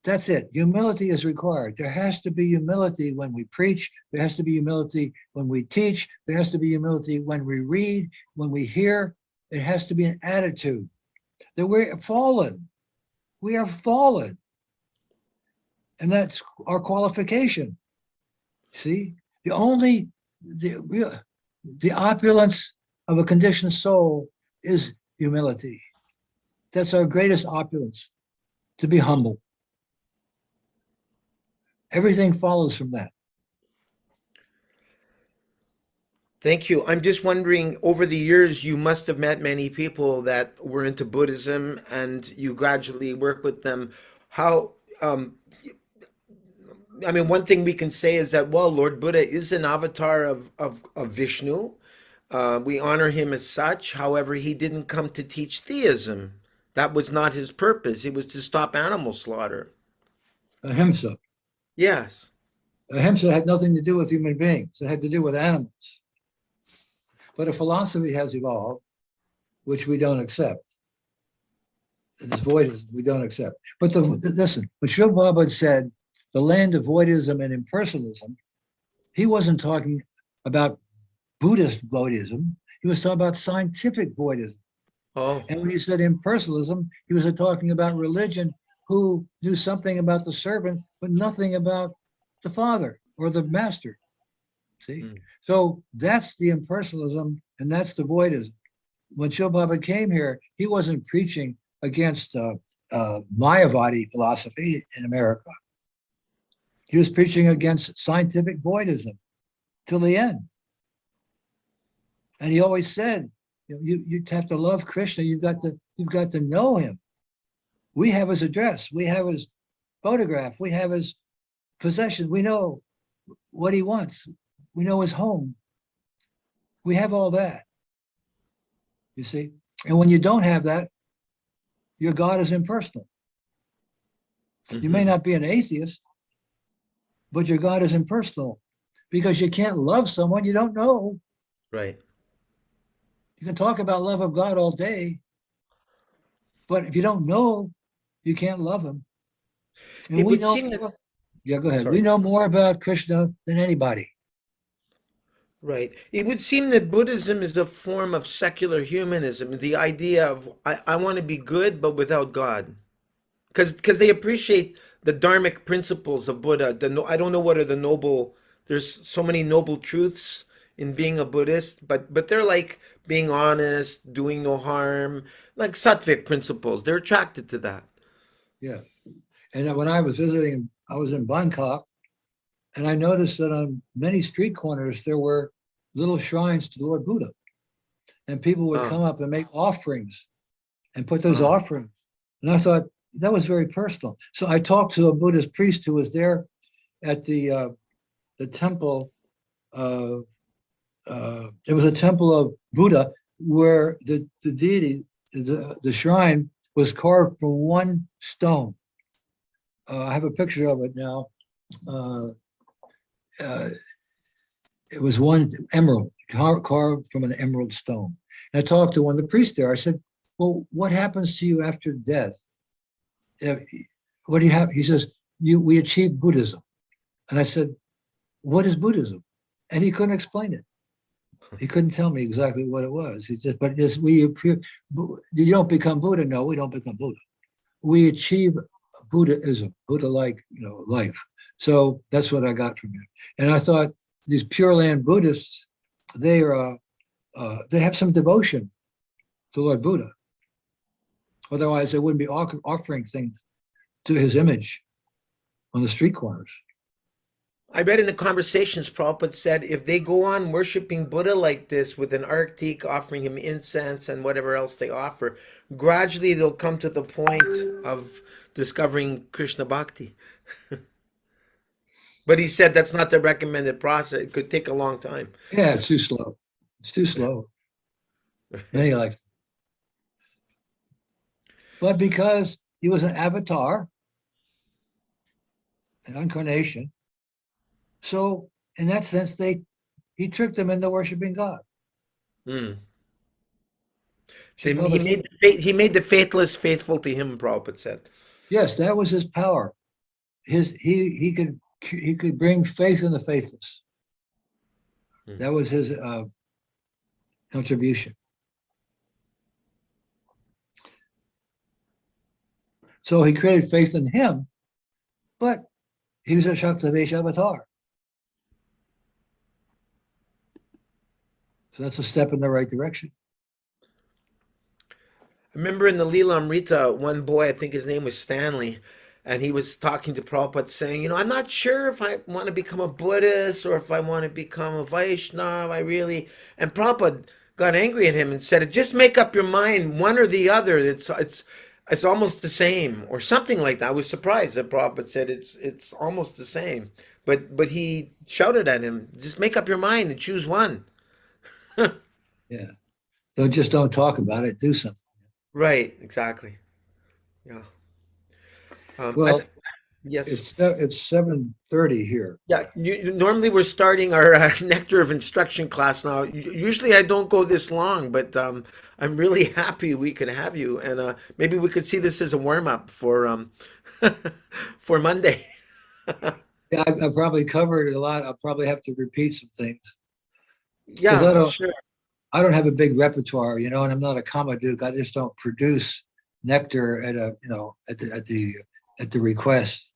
that's it. Humility is required. There has to be humility when we preach. There has to be humility when we teach. There has to be humility when we read, when we hear. It has to be an attitude that we're fallen. We are fallen. And that's our qualification. See, the opulence of a conditioned soul is humility. That's our greatest opulence, to be humble. Everything follows from that. Thank you. I'm just wondering, over the years, you must have met many people that were into Buddhism and you gradually work with them. How, one thing we can say is that, well, Lord Buddha is an avatar of Vishnu. We honor him as such. However, he didn't come to teach theism. That was not his purpose. It was to stop animal slaughter. Ahimsa. Yes. Ahimsa had nothing to do with human beings. It had to do with animals. But a philosophy has evolved, which we don't accept. It's voidism, we don't accept. But listen, when Srila Prabhupada said the land of voidism and impersonalism, he wasn't talking about Buddhist voidism. He was talking about scientific voidism. Oh. And when he said impersonalism, he was talking about religion who knew something about the servant, but nothing about the father or the master. See? So that's the impersonalism and that's the voidism. When Srila Prabhupada came here, he wasn't preaching against Mayavadi philosophy in America. He was preaching against scientific voidism till the end. And he always said, you have to love Krishna. You've got to know him. We have his address. We have his photograph. We have his possession. We know what he wants. We know his home. We have all that. You see? And when you don't have that, your God is impersonal. You may not be an atheist, but your God is impersonal because you can't love someone you don't know. Right. You can talk about love of God all day, but if you don't know, you can't love him. And It we would know seem that. more, yeah, go ahead. Sorry. We know more about Krishna than anybody. Right. It would seem that Buddhism is a form of secular humanism, the idea of I want to be good, but without God. Because they appreciate the dharmic principles of Buddha. I don't know what are the noble, there's so many noble truths in being a Buddhist, but they're like being honest, doing no harm, like sattvic principles. They're attracted to that. Yeah. And then when I was visiting, I was in Bangkok, and I noticed that on many street corners, there were little shrines to the Lord Buddha. And people would come up and make offerings and put those offerings. And I thought that was very personal. So I talked to a Buddhist priest who was there at the temple of, it was a temple of Buddha where the deity, the shrine was carved from one stone. I have a picture of it now. It was one emerald, carved from an emerald stone. And I talked to one of the priests there. I said, well, what happens to you after death? What do you have? He says, we achieved Buddhism. And I said, what is Buddhism? And he couldn't explain it. He couldn't tell me exactly what it was. He said, but yes, we appear, you don't become Buddha. No, we don't become Buddha. We achieve Buddhism, Buddha-like, life. So that's what I got from him. And I thought these Pure Land Buddhists, they have some devotion to Lord Buddha. Otherwise, they wouldn't be offering things to his image on the street corners. I read in the Conversations, Prabhupada said, if they go on worshiping Buddha like this with an arctic, offering him incense and whatever else they offer, gradually they'll come to the point of discovering Krishna Bhakti. But he said that's not the recommended process. It could take a long time. Yeah, it's too slow. It's too slow. Many like it. But because he was an avatar, an incarnation, so in that sense, he tricked them into worshiping God. He made the faithless faithful to him, Prabhupada said. Yes, that was his power. He could bring faith in the faithless. That was his contribution. So he created faith in him, but he was a Shaktavesh avatar. So that's a step in the right direction. I remember in the Leela Amrita, one boy, I think his name was Stanley, and he was talking to Prabhupada saying, I'm not sure if I want to become a Buddhist or if I want to become a Vaishnava, and Prabhupada got angry at him and said, just make up your mind, one or the other, it's almost the same, or something like that. I was surprised that Prabhupada said it's almost the same, but he shouted at him, just make up your mind and choose one. Yeah. Don't talk about it, do something. Right, exactly. Yeah. Well, yes. It's 7:30 here. Yeah, normally we're starting our Nectar of Instruction class now. Usually I don't go this long, but I'm really happy we can have you, and maybe we could see this as a warm-up for for Monday. Yeah, I've probably covered it a lot. I'll probably have to repeat some things. Yeah, sure. I don't have a big repertoire, and I'm not a Kamaduke. I just don't produce nectar at at the request.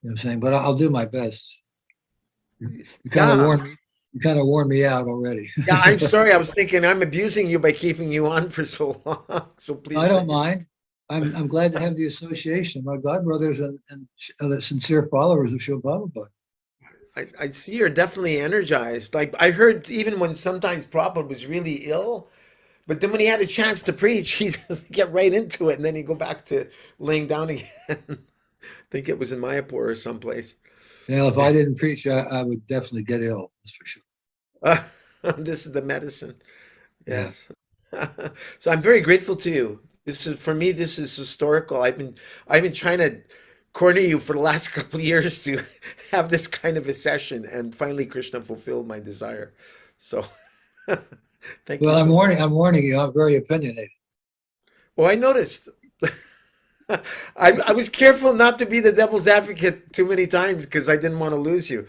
You know what I'm saying? But I'll do my best. You kind of warned me out already. Yeah, I'm sorry. I was thinking I'm abusing you by keeping you on for so long. So please. I don't mind. I'm glad to have the association. My godbrothers and sincere followers of Srila Prabhupada. I see you're definitely energized. Like I heard even when sometimes Prabhupada was really ill, but then when he had a chance to preach, he doesn't get right into it, and then he'd go back to laying down again. I think it was in Mayapur or someplace. Yeah, if I didn't preach, I would definitely get ill. That's for sure. This is the medicine. Yes. Yeah. So I'm very grateful to you. For me, this is historical. I've been trying to corner you for the last couple of years to have this kind of a session, and finally Krishna fulfilled my desire. So thank you. Well, I'm warning you, I'm very opinionated. Well, I noticed. I was careful not to be the devil's advocate too many times because I didn't want to lose you.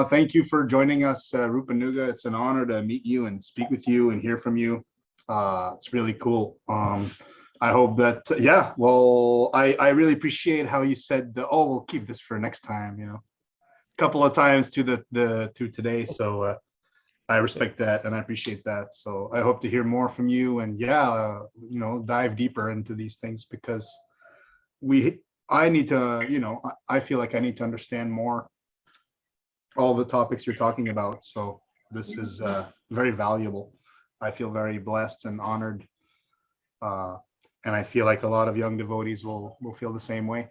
Thank you for joining us, Rupanuga. It's an honor to meet you and speak with you and hear from you. It's really cool. I hope that, I really appreciate how you said, we'll keep this for next time, a couple of times to today. So I respect that and I appreciate that. So I hope to hear more from you and dive deeper into these things because I need to, I feel like I need to understand more all the topics you're talking about. So this is very valuable. I feel very blessed and honored. And I feel like a lot of young devotees will feel the same way.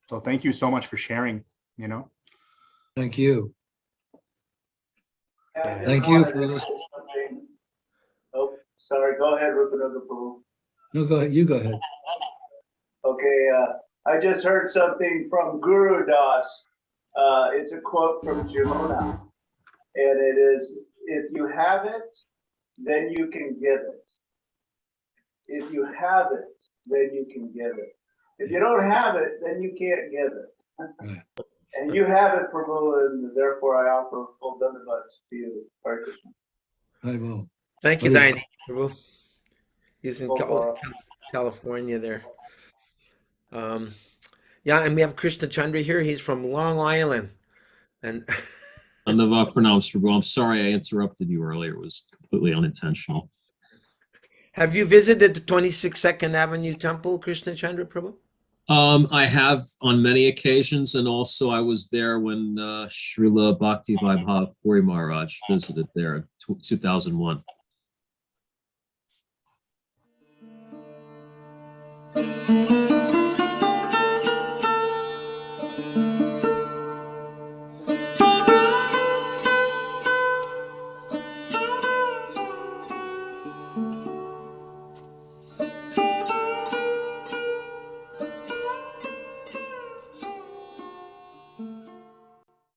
So thank you so much for sharing, Thank you. I just Thank you wanted for to this. say something. Oh, sorry, go ahead, Rupanuga Prabhu. No, go ahead. You go ahead. Okay, I just heard something from Guru Das. It's a quote from Jamuna, and it is, if you have it, then you can give it. If you have it, then you can give it. If you don't have it, then you can't give it. Right. And you have it, Prabhu, and therefore I offer full dandavats to you. Hare Krishna. I will. Thank you, What is- Diane. Prabhu. He's in Full California there. Yeah, and we have Krishna Chandra here. He's from Long Island. And Dandava pranams, Prabhu. I'm sorry I interrupted you earlier. It was completely unintentional. have you visited the 26 Second Avenue Temple, Krishna Chandra Prabhu? I have on many occasions, and also I was there when Srila Bhakti Vaibhav Puri Maharaj visited there in 2001.